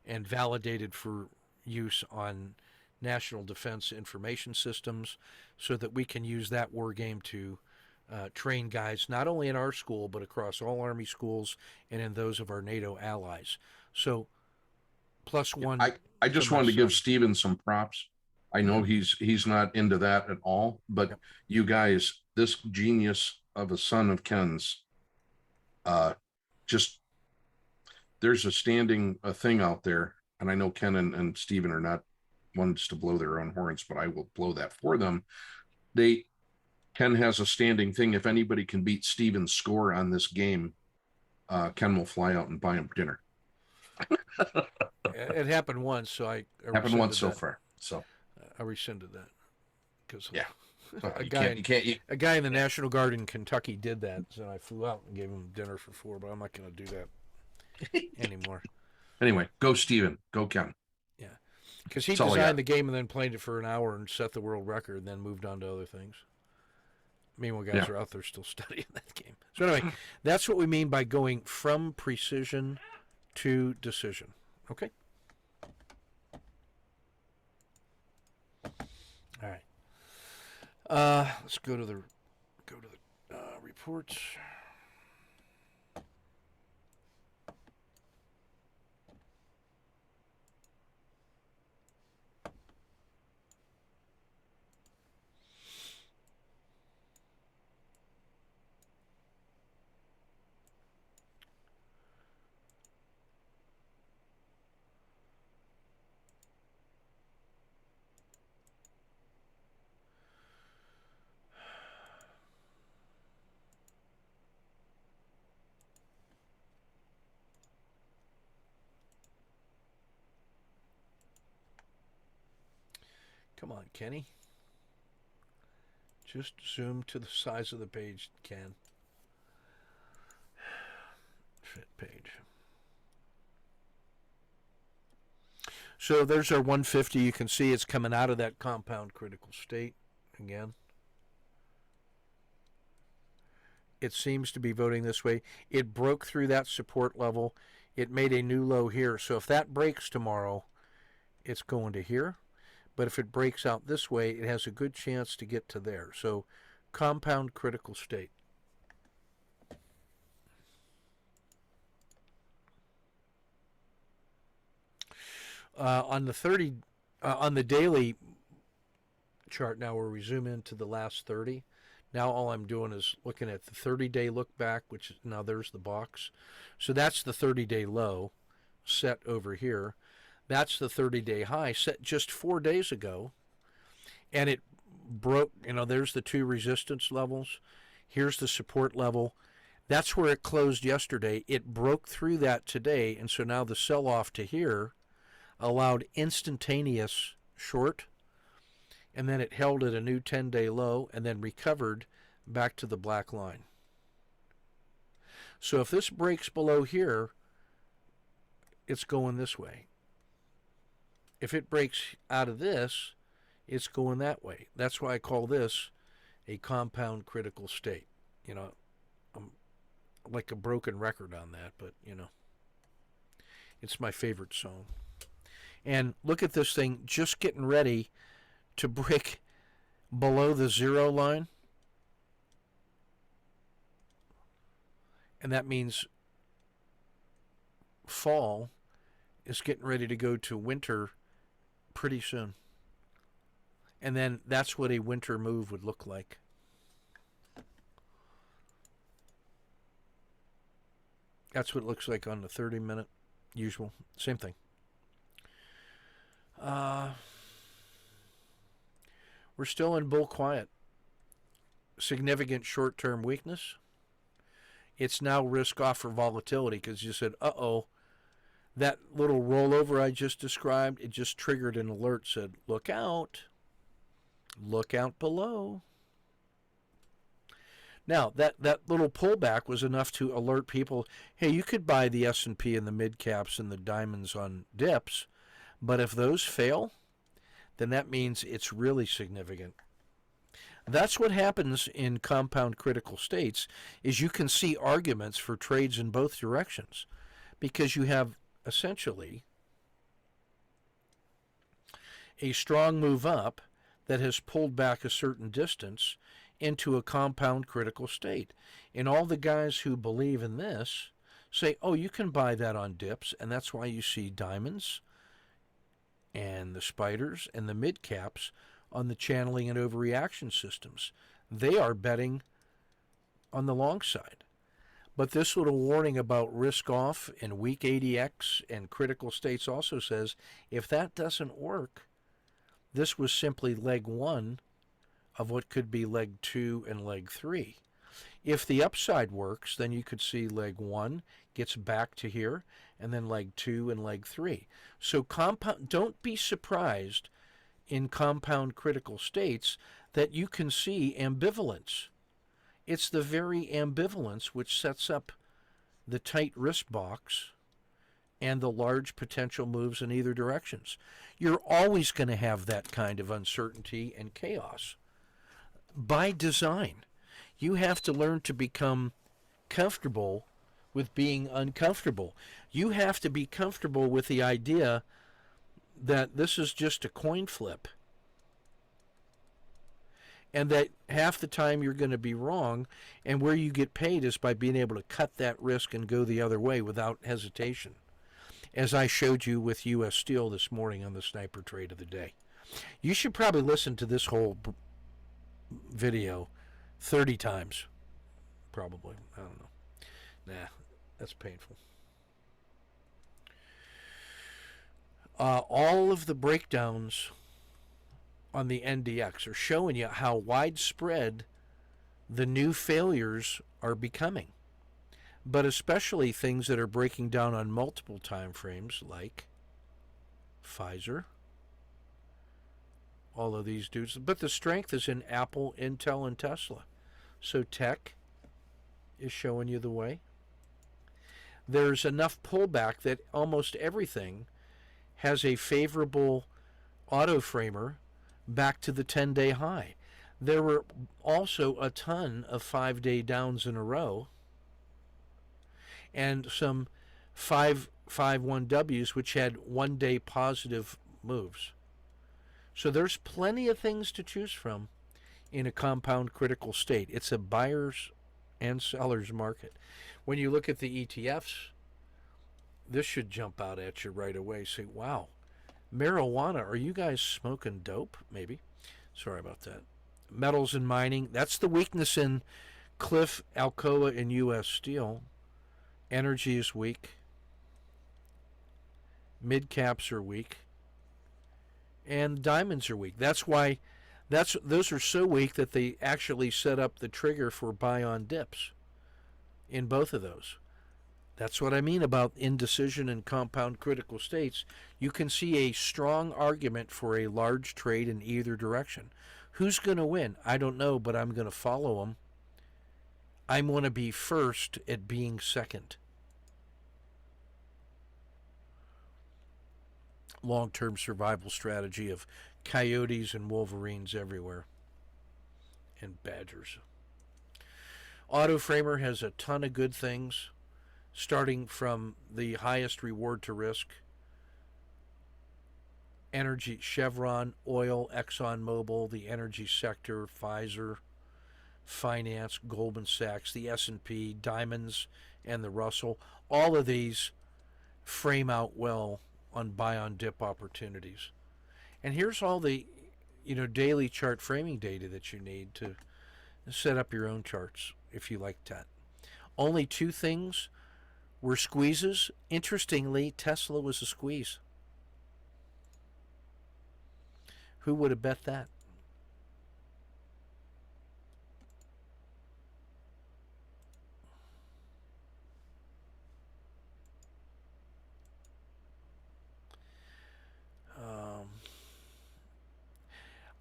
and validated for use on national defense information systems, so that we can use that war game to train guys not only in our school but across all Army schools and in those of our NATO allies. So plus one. I just wanted to give Steven some props. I know he's not into that at all, but you guys, this genius of a son of Ken's, just there's a standing thing out there, and I know Ken and Steven are not ones to blow their own horns, but I will blow that for them. Ken has a standing thing. If anybody can beat Steven's score on this game, Ken will fly out and buy him dinner. It happened once, so I happened once so far. So I rescinded that because a guy in the National Guard in Kentucky did that, so I flew out and gave him dinner for $4. But I'm not going to do that anymore. Anyway, go Steven, go Ken. Yeah, because he designed the game and then played it for an hour and set the world record, and then moved on to other things. Meanwhile, guys Yeah. are out there still studying that game. So anyway, that's what we mean by going from precision to decision. Okay. All right. Let's go to the reports. Come on, Kenny. Just zoom to the size of the page, Ken. Fit page. So there's our 150. You can see it's coming out of that compound critical state again. It seems to be voting this way. It broke through that support level. It made a new low here. So if that breaks tomorrow, it's going to here. But if it breaks out this way, it has a good chance to get to there. So compound critical state. On the daily chart now, where we zoom into the last 30, now all I'm doing is looking at the 30-day look back, which is, now there's the box. So that's the 30-day low set over here. That's the 30-day high set just 4 days ago. And it broke, there's the two resistance levels. Here's the support level. That's where it closed yesterday. It broke through that today. And so now the sell-off to here allowed instantaneous short. And then it held at a new 10-day low and then recovered back to the black line. So if this breaks below here, it's going this way. If it breaks out of this, it's going that way. That's why I call this a compound critical state. I'm like a broken record on that, but, it's my favorite song. And look at this thing just getting ready to break below the zero line. And that means fall is getting ready to go to winter pretty soon. And then that's what a winter move would look like. That's what it looks like on the 30-minute usual. Same thing. We're still in bull quiet. Significant short-term weakness. It's now risk off for volatility because you said, uh-oh, that little rollover I just described, it just triggered an alert, said, look out below. Now, that little pullback was enough to alert people, hey, you could buy the S&P and the mid-caps and the diamonds on dips, but if those fail, then that means it's really significant. That's what happens in compound critical states, is you can see arguments for trades in both directions because you have essentially a strong move up that has pulled back a certain distance into a compound critical state. And all the guys who believe in this say, oh, you can buy that on dips, and that's why you see diamonds and the spiders and the mid-caps on the channeling and overreaction systems. They are betting on the long side. But this little warning about risk off and weak ADX and critical states also says if that doesn't work, this was simply leg one of what could be leg two and leg three. If the upside works, then you could see leg one gets back to here, and then leg two and leg three. So don't be surprised in compound critical states that you can see ambivalence. It's the very ambivalence which sets up the tight risk box and the large potential moves in either directions. You're always going to have that kind of uncertainty and chaos by design. You have to learn to become comfortable with being uncomfortable. You have to be comfortable with the idea that this is just a coin flip and that half the time you're going to be wrong, and where you get paid is by being able to cut that risk and go the other way without hesitation, as I showed you with U.S. Steel this morning on the sniper trade of the day. You should probably listen to this whole video 30 times, probably. I don't know. Nah, that's painful. All of the breakdowns on the NDX are showing you how widespread the new failures are becoming, but especially things that are breaking down on multiple time frames, like Pfizer, all of these dudes. But the strength is in Apple, Intel, and Tesla. So tech is showing you the way. There's enough pullback that almost everything has a favorable auto framer back to the 10-day high. There were also a ton of 5-day downs in a row and some 551Ws which had 1-day positive moves. So there's plenty of things to choose from in a compound critical state. It's a buyer's and seller's market. When you look at the ETFs, this should jump out at you right away. Say, wow, marijuana, are you guys smoking dope? Maybe. Sorry about that. Metals and mining, that's the weakness in Cliff, Alcoa, and U.S. Steel. Energy is weak. Mid caps are weak. And diamonds are weak. That's why those are so weak that they actually set up the trigger for buy on dips in both of those. That's what I mean about indecision and compound critical states. You can see a strong argument for a large trade in either direction. Who's going to win? I don't know, but I'm going to follow them. I'm going to be first at being second. Long-term survival strategy of coyotes and wolverines everywhere. And badgers. Auto Framer has a ton of good things, starting from the highest reward to risk. Energy, Chevron, oil, ExxonMobil, the energy sector, Pfizer, finance, Goldman Sachs, the S&P, diamonds, and the Russell. All of these frame out well on buy on dip opportunities. And here's all the daily chart framing data that you need to set up your own charts if you like that. Only two things were squeezes. Interestingly, Tesla was a squeeze. Who would have bet that?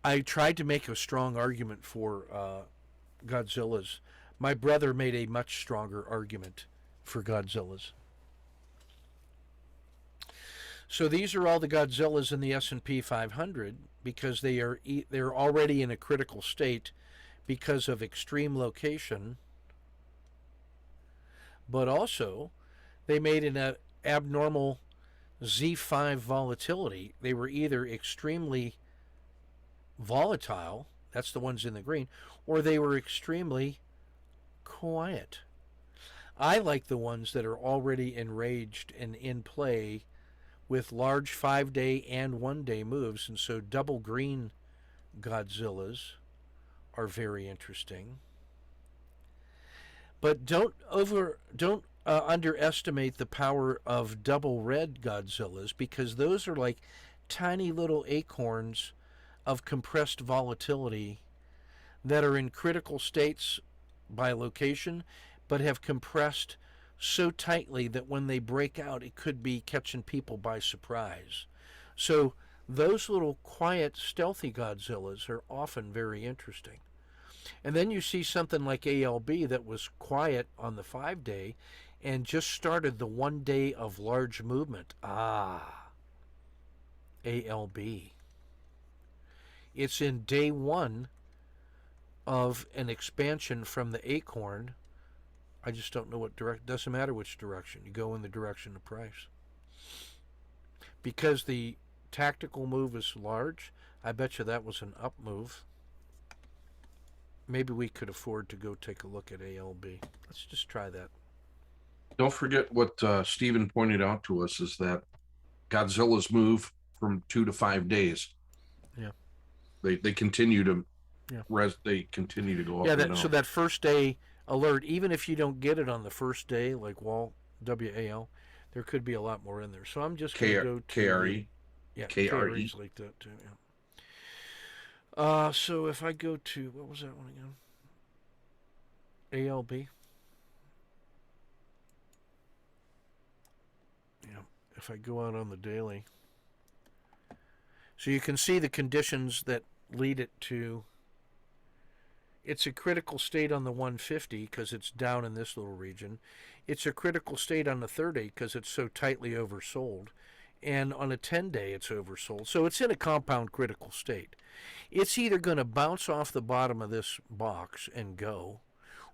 I tried to make a strong argument for Godzilla's. My brother made a much stronger argument for Godzilla's. So these are all the Godzillas in the S&P 500 because they're already in a critical state because of extreme location, but also they made an abnormal Z5 volatility. They were either extremely volatile, that's the ones in the green, or they were extremely quiet. I like the ones that are already enraged and in play with large 5-day and 1-day moves, and so double green Godzillas are very interesting. But don't underestimate the power of double red Godzillas, because those are like tiny little acorns of compressed volatility that are in critical states by location, but have compressed so tightly that when they break out, it could be catching people by surprise. So those little quiet, stealthy Godzillas are often very interesting. And then you see something like ALB that was quiet on the 5-day and just started the 1 day of large movement. ALB. It's in day 1 of an expansion from the acorn. I just don't know what direction. Doesn't matter which direction. You go in the direction of price. Because the tactical move is large, I bet you that was an up move. Maybe we could afford to go take a look at ALB. Let's just try that. Don't forget what Stephen pointed out to us is that Godzilla's move from 2 to 5 days. Yeah. They continue to Yeah. they continue to go Yeah, up and down. so that first day alert, even if you don't get it on the first day, like WAL, WAL, there could be a lot more in there. So I'm just going to go to KRE. yeah, KRE. KRE's like that too. Yeah. So if I go to what was that one again? ALB. Yeah. If I go out on the daily, so you can see the conditions that lead it to. It's a critical state on the 150 because it's down in this little region. It's a critical state on the 30 because it's so tightly oversold. And on a 10-day, it's oversold. So it's in a compound critical state. It's either going to bounce off the bottom of this box and go,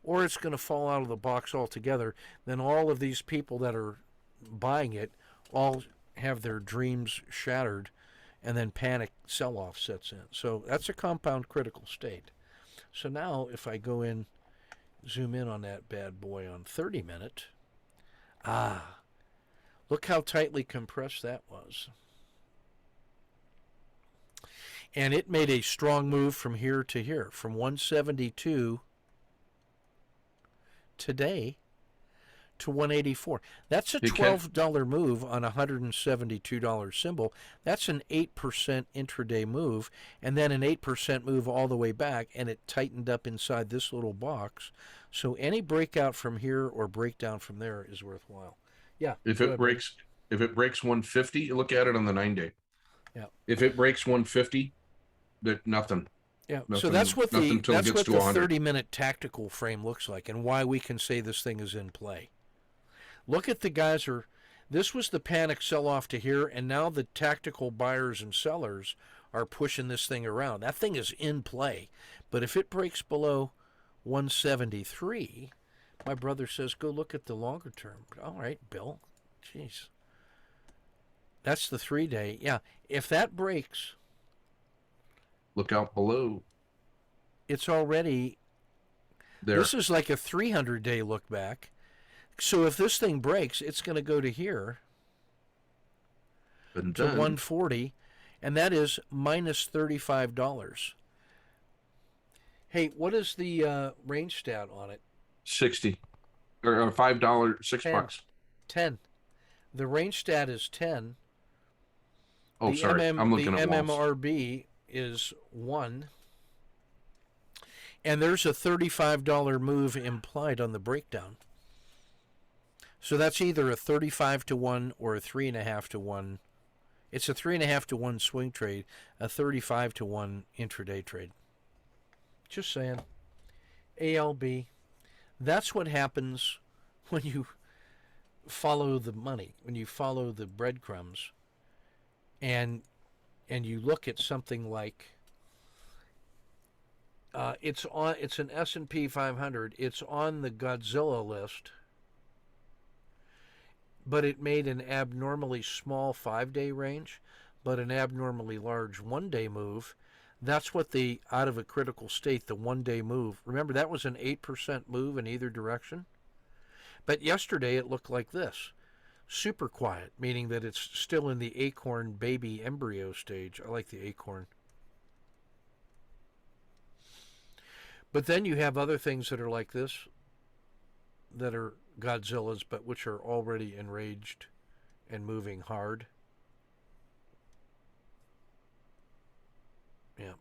or it's going to fall out of the box altogether. Then all of these people that are buying it all have their dreams shattered, and then panic sell-off sets in. So that's a compound critical state. So now if I go in, zoom in on that bad boy on 30-minute, look how tightly compressed that was. And it made a strong move from here to here, from 172 today to 184. That's a $12 move on a $172 symbol. That's an 8% intraday move, and then an 8% move all the way back, and it tightened up inside this little box. So any breakout from here or breakdown from there is worthwhile. Yeah. If it breaks 150, look at it on the 9-day. Yeah. If it breaks 150, that nothing. Yeah. Nothing, so that's what the 30-minute tactical frame looks like, and why we can say this thing is in play. Look at the guys this was the panic sell-off to here, and now the tactical buyers and sellers are pushing this thing around. That thing is in play. But if it breaks below 173, my brother says, go look at the longer term. All right, Bill. Jeez. That's the 3-day. Yeah, if that breaks... Look out below. It's already... There. This is like a 300-day look back. So if this thing breaks, it's going to go to here, to 140, and that is minus $35. Hey, what is the range stat on it? 60, or $5, $6. 10. The range stat is 10. Oh, sorry, I'm looking at MMRB is 1. And there's a $35 move implied on the breakdown. So that's either a 35 to 1 or a 3.5 to 1. It's a 3.5 to 1 swing trade, a 35 to 1 intraday trade. Just saying. ALB. That's what happens when you follow the money, when you follow the breadcrumbs, and you look at something like it's an S&P 500. It's on the Godzilla list. But it made an abnormally small 5-day range, but an abnormally large 1-day move. That's what out of a critical state, the 1-day move. Remember, that was an 8% move in either direction. But yesterday it looked like this. Super quiet, meaning that it's still in the acorn baby embryo stage. I like the acorn. But then you have other things that are like this, that are Godzillas, but which are already enraged and moving hard. Yeah.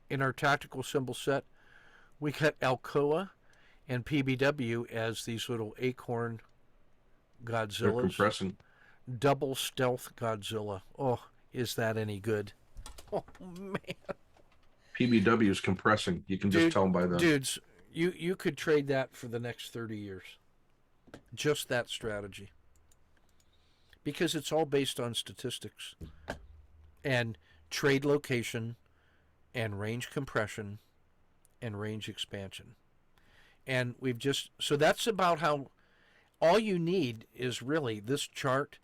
In our tactical symbol set, we got Alcoa and PBW as these little acorn Godzillas. They're compressing. Double stealth Godzilla. Oh, is that any good? Oh, man. PBW is compressing. You can just tell by the... Dudes, you could trade that for the next 30 years. Just that strategy. Because it's all based on statistics and trade location and range compression and range expansion. And so that's about how, all you need is really this chart.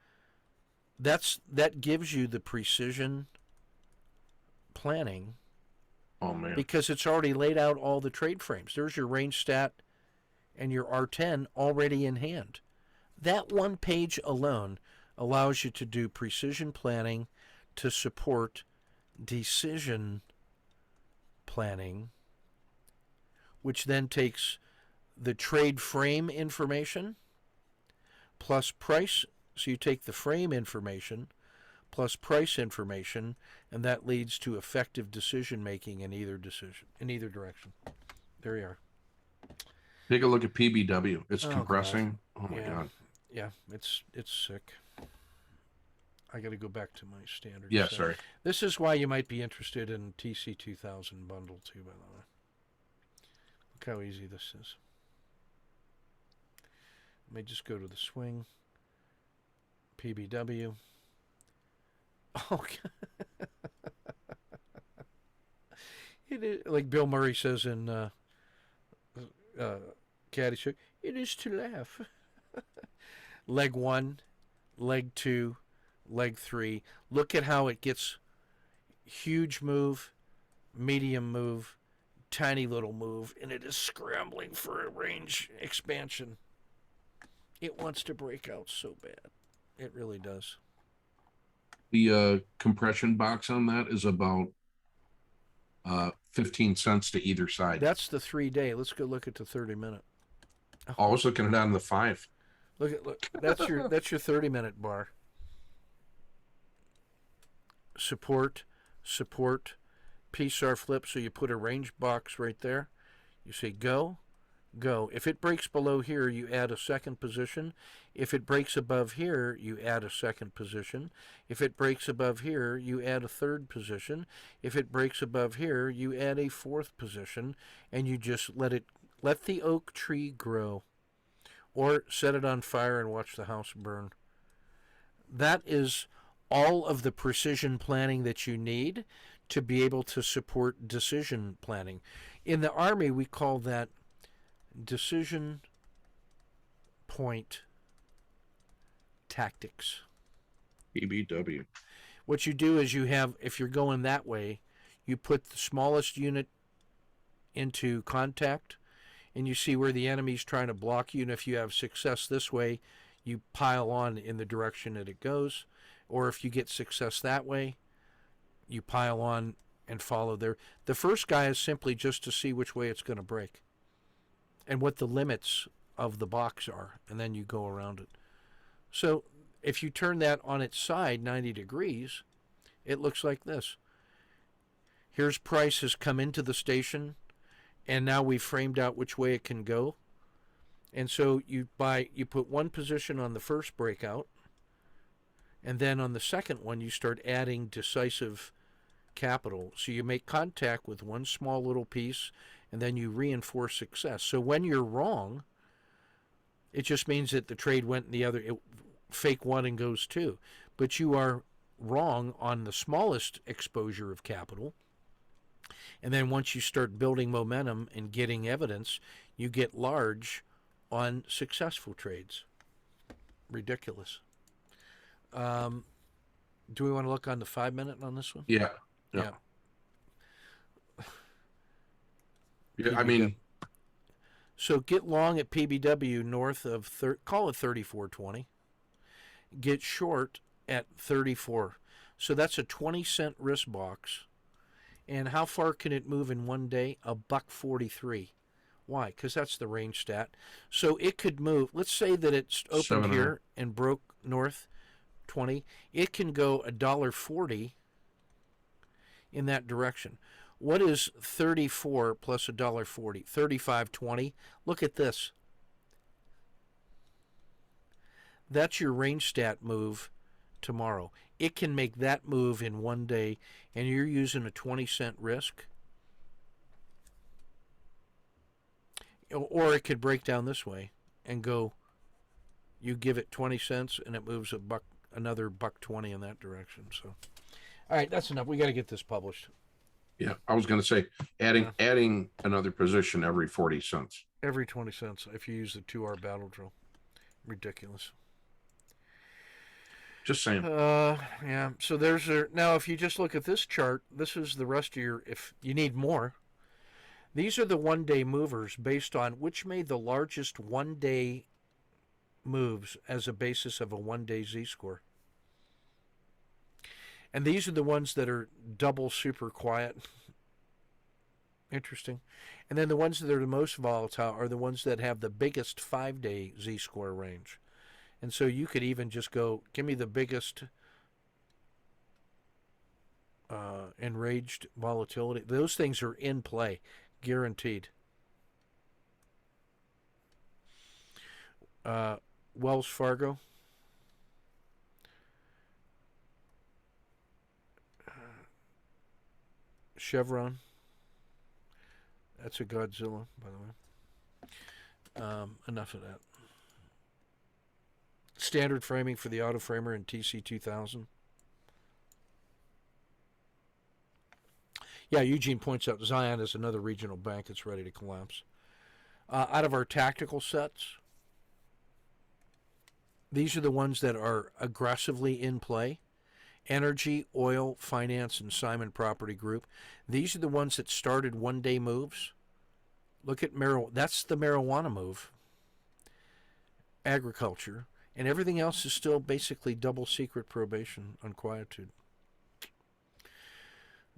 That gives you the precision planning Oh man. because it's already laid out all the trade frames. There's your range stat and your R10 already in hand. That one page alone allows you to do precision planning to support decision planning, which then takes the trade frame information plus price. So you take the frame information plus price information, and that leads to effective decision making in either direction. There you are. Take a look at PBW. It's Oh, compressing. God. Oh my God. Yeah, it's sick. I got to go back to my standard. Yeah, set. sorry. This is why you might be interested in TC2000 bundle too, by the way. Look how easy this is. Let me just go to the swing. PBW. Oh, it is, like Bill Murray says in Caddyshack, it is to laugh. Leg 1, leg 2, leg 3. Look at how it gets huge move, medium move, tiny little move, and it is scrambling for a range expansion. It wants to break out so bad. It really does. The compression box on that is about 15 cents to either side. That's the 3-day. Let's go look at the 30-minute. I was looking at it on the 5. Look. That's your 30-minute bar. Support, PSAR flip. So you put a range box right there. You say go. If it breaks below here, you add a second position. If it breaks above here, you add a second position. If it breaks above here, you add a third position. If it breaks above here, you add a fourth position, and you just let the oak tree grow, or set it on fire and watch the house burn. That is all of the precision planning that you need to be able to support decision planning. In the Army, we call that decision point tactics. PBW. What you do is if you're going that way, you put the smallest unit into contact, and you see where the enemy's trying to block you, and if you have success this way, you pile on in the direction that it goes. Or if you get success that way, you pile on and follow there. The first guy is simply just to see which way it's going to break and what the limits of the box are, and then you go around it. So if you turn that on its side 90 degrees, it looks like this. Here's price has come into the station, and now we've framed out which way it can go. And so you put one position on the first breakout, and then on the second one you start adding decisive capital. So you make contact with one small little piece, and then you reinforce success. So when you're wrong, it just means that the trade went in the other, fake one and goes two. But you are wrong on the smallest exposure of capital. And then once you start building momentum and getting evidence, you get large on successful trades. Ridiculous. Do we want to look on the 5-minute on this one? Yeah. I mean, so get long at PBW north of call it 34.20. Get short at 34. So that's a 20-cent risk box. And how far can it move in one day? $1.43. Why? Because that's the range stat. So it could move. Let's say that it's opened here and broke north 20. It can go $1.40 in that direction. What is 34 plus $1.40? 35.20. Look at this. That's your range stat move tomorrow. It can make that move in one day, and you're using a 20-cent risk. Or it could break down this way and go, you give it 20 cents and it moves another $1.20 in that direction. So, all right, that's enough. We got to get this published. Yeah, I was going to say Yeah. adding another position every 40 cents. Every 20 cents if you use the 2R battle drill. Ridiculous. Just saying. Yeah. So there's a, now if you just look at this chart, this is the rest of your, if you need more, these are the 1 day movers based on which made the largest 1 day moves as a basis of a 1 day z-score. And these are the ones that are double super quiet. Interesting. And then the ones that are the most volatile are the ones that have the biggest 5 day z-score range. And so you could even just go, give me the biggest enraged volatility. Those things are in play, guaranteed. Wells Fargo. Chevron. That's a Godzilla, by the way. Enough of that. Standard framing for the auto framer in TC2000. Yeah, Eugene points out Zion is another regional bank that's ready to collapse. Out of our tactical sets, these are the ones that are aggressively in play. Energy, oil, finance, and Simon Property Group. These are the ones that started 1 day moves. Look at marijuana. That's the marijuana move. Agriculture. And everything else is still basically double secret probation on quietude.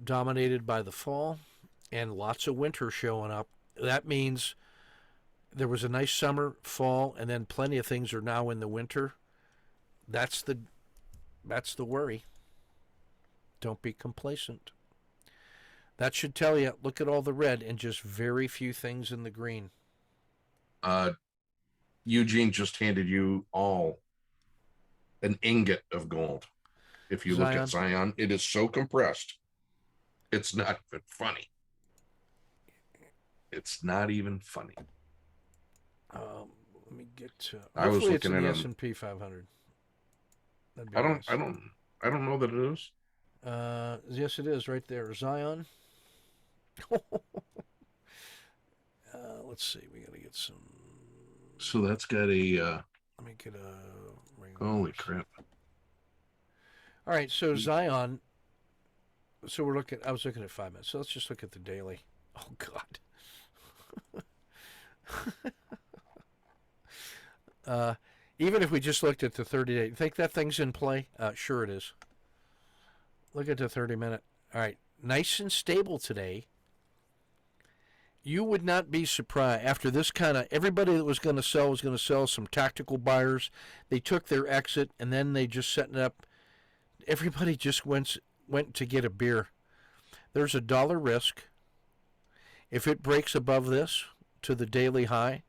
Dominated by the fall and lots of winter showing up. That means there was a nice summer, fall, and then plenty of things are now in the winter. That's the worry. Don't be complacent. That should tell you, look at all the red and just very few things in the green. Eugene just handed you all an ingot of gold. If you look at Zion. Zion, it is so compressed. It's not even funny. It's not even funny. Let me get to. I was Hopefully, it's looking in at the him. S&P 500. That'd be I don't. nice. I don't know that it is. Yes, it is right there. Zion. Let's see. We got to get some. So that's got a. Let me get a. Holy crap! All right. So Zion. So we're looking. I was looking at 5 minutes. So let's just look at the daily. Oh God. Even if we just looked at the 30-day, you think that thing's in play? Sure it is. Look at the 30-minute. All right, nice and stable today. You would not be surprised after this kind of, everybody that was going to sell was going to sell. Some tactical buyers, they took their exit and then they just setting up. Everybody just went to get a beer. There's $1 risk. If it breaks above this to the daily high,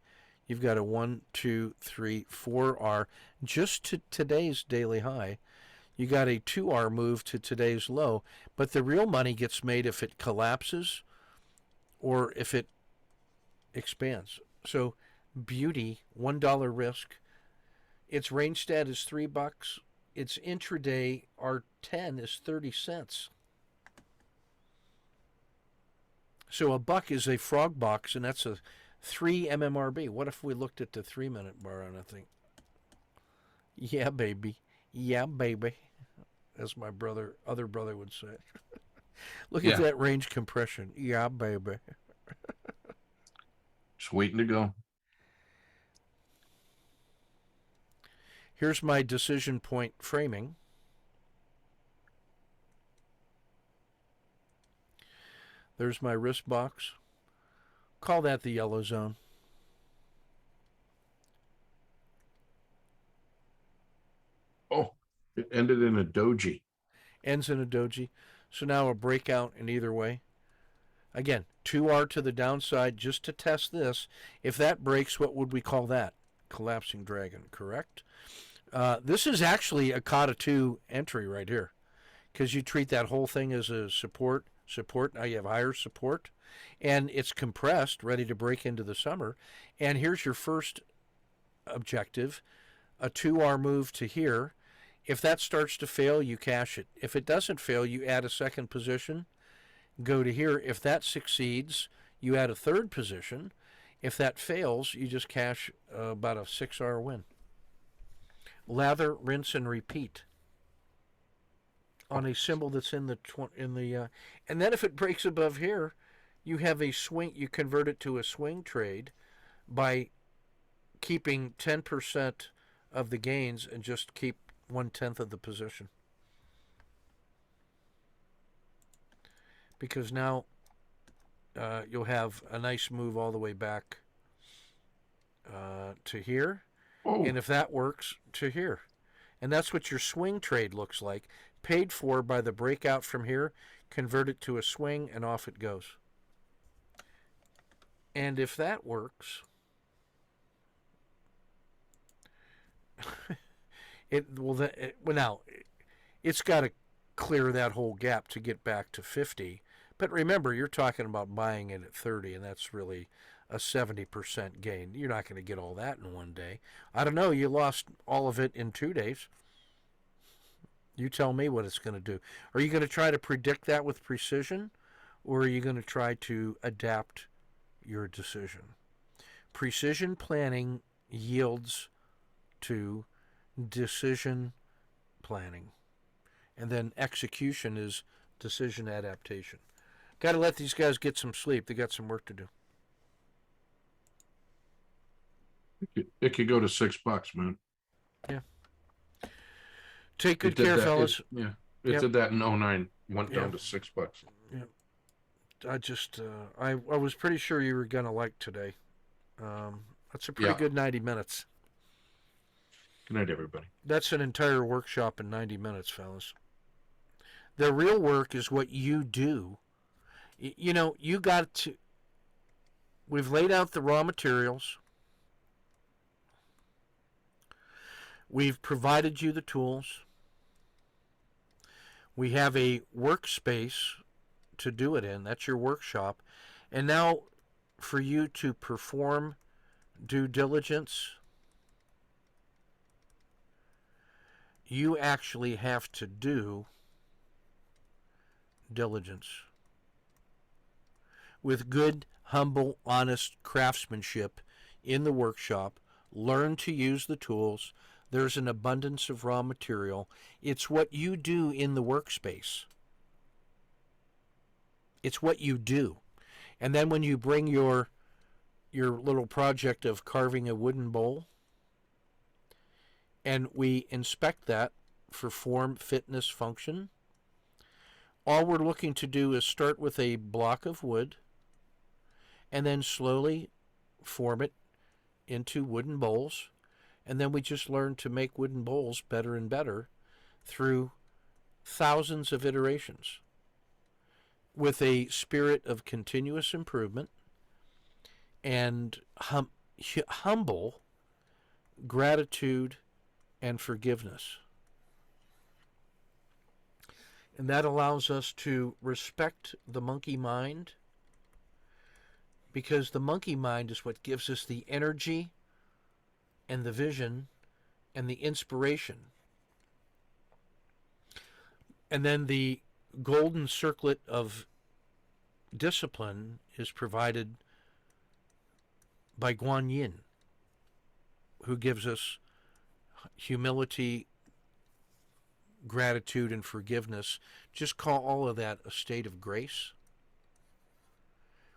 you've got a 1, 2, 3, 4R just to today's daily high. You got a 2R move to today's low, but the real money gets made if it collapses or if it expands. So beauty, $1 risk. Its range stat is $3. Its intraday R10 is 30 cents. So a buck is a frog box, and that's a 3 MMRB. What if we looked at the 3-minute bar on that thing? Yeah, baby. Yeah, baby. As my other brother would say. Look at that range compression. Yeah, baby. Just waiting to go. Here's my decision point framing. There's my risk box. Call that the yellow zone. Oh, it ended in a doji. Ends in a doji. So now a breakout in either way. Again, 2R to the downside just to test this. If that breaks, what would we call that? Collapsing dragon, correct? This is actually a Kata 2 entry right here because you treat that whole thing as a support. Now you have higher support, and it's compressed, ready to break into the summer. And here's your first objective, a 2R move to here. If that starts to fail, you cash it. If it doesn't fail, you add a second position. go to here. If that succeeds, you add a third position. If that fails, you just cash about a 6 hour win. Lather, rinse, and repeat on a symbol that's in the and then if it breaks above here, you have a swing. You convert it to a swing trade by keeping 10% of the gains and just keep 1/10 of the position. Because now you'll have a nice move all the way back to here. Oh, And if that works, to here. And that's what your swing trade looks like. Paid for by the breakout from here, convert it to a swing, and off it goes. And if that works, now it's got to clear that whole gap to get back to 50. But remember, you're talking about buying it at 30, and that's really a 70% gain. You're not going to get all that in one day. I don't know. You lost all of it in 2 days. You tell me what it's going to do. Are you going to try to predict that with precision, or are you going to try to adapt your decision? Precision planning yields to decision planning. And then execution is decision adaptation. Got to let these guys get some sleep. They got some work to do. it could go to $6, man. Yeah. Take good It did care, that. fellas. It did that in 09. Went Yeah. down to $6. I just, I was pretty sure you were going to like today. That's a pretty good 90 minutes. Good night, everybody. That's an entire workshop in 90 minutes, fellas. The real work is what you do. You know, you got to. We've laid out the raw materials. We've provided you the tools. We have a workspace to do it in. That's your workshop. And now, for you to perform due diligence, you actually have to do diligence with good, humble, honest craftsmanship in the workshop. Learn to use the tools. There's an abundance of raw material. It's what you do in the workspace. It's what you do. And then when you bring your little project of carving a wooden bowl, and we inspect that for form, fitness, function, all we're looking to do is start with a block of wood and then slowly form it into wooden bowls. And then we just learn to make wooden bowls better and better through thousands of iterations with a spirit of continuous improvement and humble gratitude and forgiveness. And that allows us to respect the monkey mind, because the monkey mind is what gives us the energy and the vision and the inspiration. And then the golden circlet of discipline is provided by Guan Yin, who gives us humility, gratitude, and forgiveness. Just call all of that a state of grace,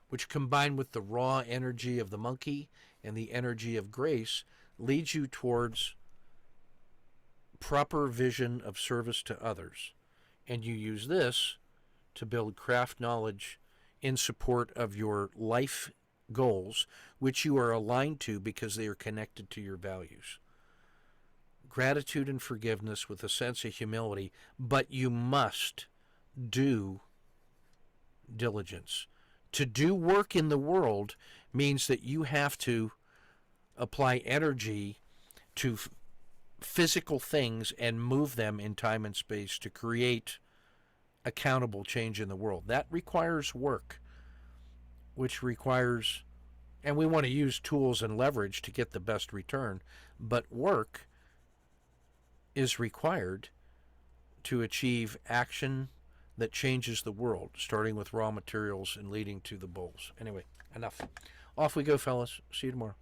which combined with the raw energy of the monkey and the energy of grace leads you towards proper vision of service to others. And you use this to build craft knowledge in support of your life goals, which you are aligned to because they are connected to your values. Gratitude and forgiveness with a sense of humility, but you must do diligence. To do work in the world means that you have to apply energy to physical things and move them in time and space to create accountable change in the world. That requires work, which requires, and we want to use tools and leverage to get the best return, but work is required to achieve action that changes the world, starting with raw materials and leading to the bulls. Anyway, enough. Off we go, fellas. See you tomorrow.